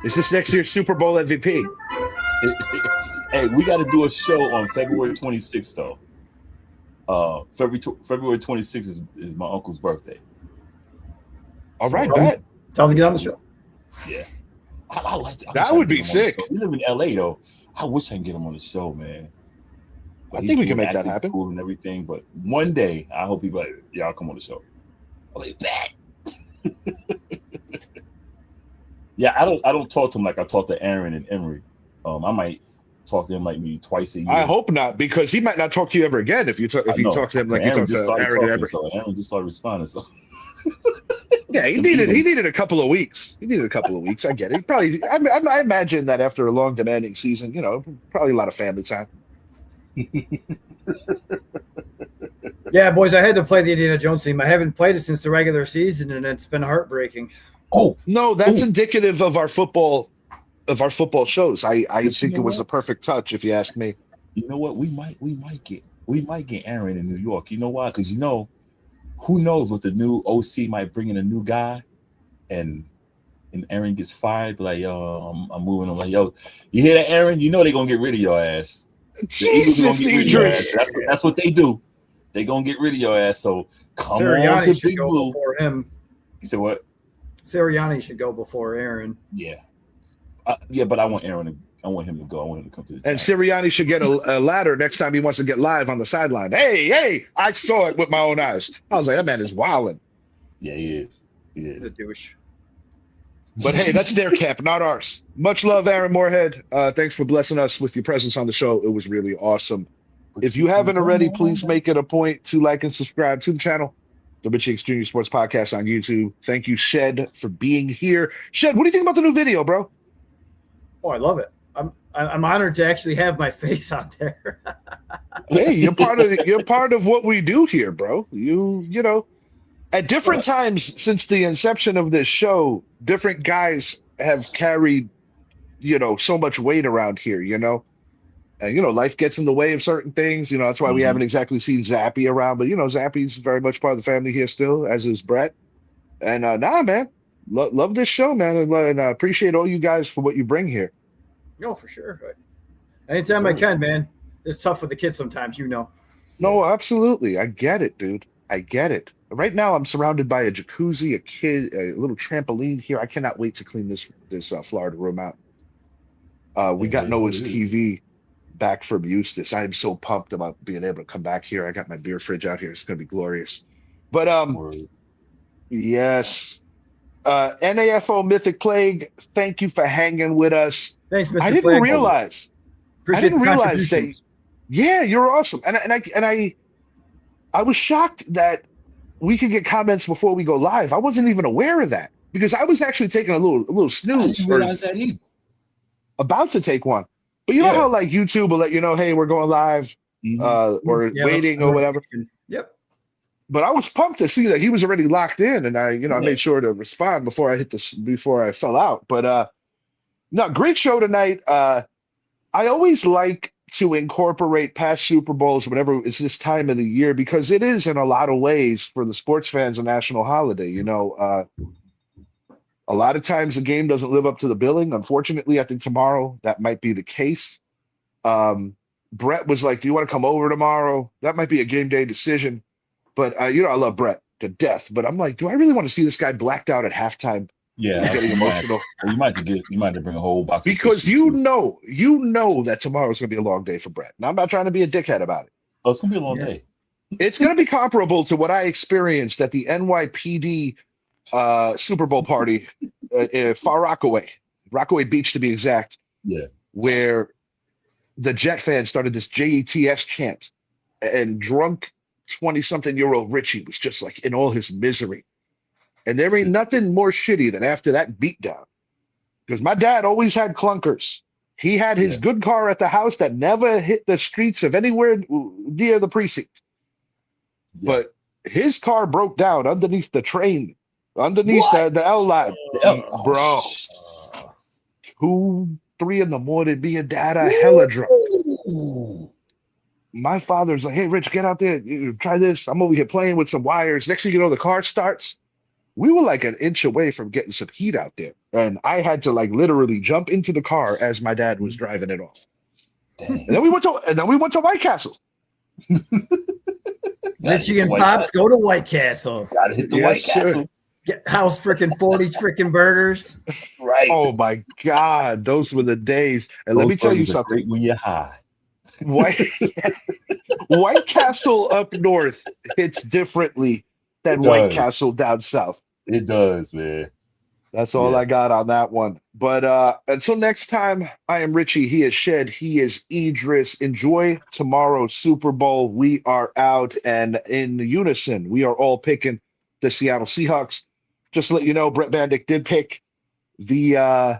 Is this next year's Super Bowl MVP? Hey, we got to do a show on February 26th, though. February 26th is my uncle's birthday. All right, bet. Tell him to get on the show. Yeah. I like that. That would be sick. We live in LA, though. I wish I can get him on the show, man. But I think we he's can doing make that acting happen. school and everything, but one day, I hope people like, y'all come on the show. I'm like, bet. Yeah, I don't talk to him like I talk to Aaron and Emery. I might talk to him like maybe twice a year. I hope not, because he might not talk to you ever again if you talk to him like you talk to Aaron and Emery. So Aaron just started responding. So Yeah, he needed a couple of weeks. I get it. Probably, I imagine that after a long, demanding season, probably a lot of family time. Yeah, boys, I had to play the Indiana Jones theme. I haven't played it since the regular season, and it's been heartbreaking. Oh no, that's indicative of our football shows. I think it was what? a perfect touch, if you ask me. You know what? We might get Aaron in New York. You know why? Because who knows what the new OC might bring in a new guy, and Aaron gets fired. Like, yo, I'm moving. I'm like, yo, you hear that, Aaron? You know they're gonna get rid of your ass. The Eagles gonna get rid of your ass. That's what they do. They gonna get rid of your ass. So come on to Big Blue. Before him. You said what? Sirianni should go before Aaron. Yeah, but I want Aaron. I want him to go. I want him to come to the And Giants. Sirianni should get a ladder next time he wants to get live on the sideline. Hey, I saw it with my own eyes. I was like, that man is wilding. Yeah, he is. He's a douche. But hey, that's their camp, not ours. Much love, Aaron Moorhead. Thanks for blessing us with your presence on the show. It was really awesome. If you haven't already, please make it a point to like and subscribe to the channel, the Rich X Junior Sports Podcast on YouTube. Thank you, Shed, for being here. Shed, what do you think about the new video, bro? Oh, I love it. I'm honored to actually have my face on there. Hey, you're part of what we do here, bro. You know, at different times since the inception of this show, different guys have carried, you know, so much weight around here, you know. And, you know, life gets in the way of certain things. You know, that's why we haven't exactly seen Zappy around. But, you know, Zappy's very much part of the family here still, as is Brett. And, nah, man, love this show, man. And I appreciate all you guys for what you bring here. No, for sure. But anytime I can, man. It's tough with the kids sometimes, you know. No, absolutely. I get it, dude. I get it. Right now, I'm surrounded by a jacuzzi, a kid, a little trampoline here. I cannot wait to clean this Florida room out. We got Noah's TV back from Eustis. I am so pumped about being able to come back here. I got my beer fridge out here. It's gonna be glorious. But yes. NAFO Mythic Plague, thank you for hanging with us. Thanks, Mr. I didn't realize that. Yeah, you're awesome. And I was shocked that we could get comments before we go live. I wasn't even aware of that because I was actually taking a little snooze. I didn't realize that either. About to take one. But you know how like YouTube will let you know, hey, we're going live, or waiting or whatever. Yep. But I was pumped to see that he was already locked in, and I made sure to respond before I fell out. But no, great show tonight. I always like to incorporate past Super Bowls whenever it's this time of the year because it is in a lot of ways for the sports fans a national holiday. You know, a lot of times the game doesn't live up to the billing. Unfortunately, I think tomorrow that might be the case. Brett was like, do you want to come over tomorrow? That might be a game day decision. But, you know, I love Brett to death. But I'm like, do I really want to see this guy blacked out at halftime? Yeah, getting emotional. You might have to bring a whole box. Because you know that tomorrow's going to be a long day for Brett. And I'm not trying to be a dickhead about it. Oh, it's going to be a long day. It's going to be comparable to what I experienced at the NYPD Super Bowl party Far Rockaway Beach to be exact. Yeah. Where the Jet fans started this JETS chant and drunk 20-something-year-old Richie was just like in all his misery. And there ain't nothing more shitty than after that beatdown. Because my dad always had clunkers. He had his good car at the house that never hit the streets of anywhere near the precinct. Yeah. But his car broke down underneath the train, underneath the L line. Bro. 2, 3 in the morning, me and Dad are hella drunk. My father's like, hey, Rich, get out there. Try this. I'm over here playing with some wires. Next thing you know, the car starts. We were like an inch away from getting some heat out there. And I had to like literally jump into the car as my dad was driving it off. And then we went to White Castle. Richie and Pops go to White Castle. Gotta hit the White Castle. Get house freaking 40 freaking burgers. Right. Oh my God. Those were the days. And let me tell you something. When you're high. White Castle up north hits differently than White Castle down south. It does, man. That's all I got on that one. But until next time, I am Richie. He is Shed. He is Idris. Enjoy tomorrow's Super Bowl. We are out, and in unison, we are all picking the Seattle Seahawks. Just to let you know, Brett Bandick did pick the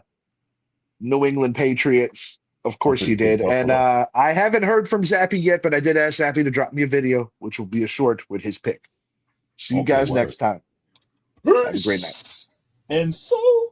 New England Patriots. Of course he did. And I haven't heard from Zappy yet, but I did ask Zappy to drop me a video, which will be a short with his pick. See you guys next time. Have a great night. And so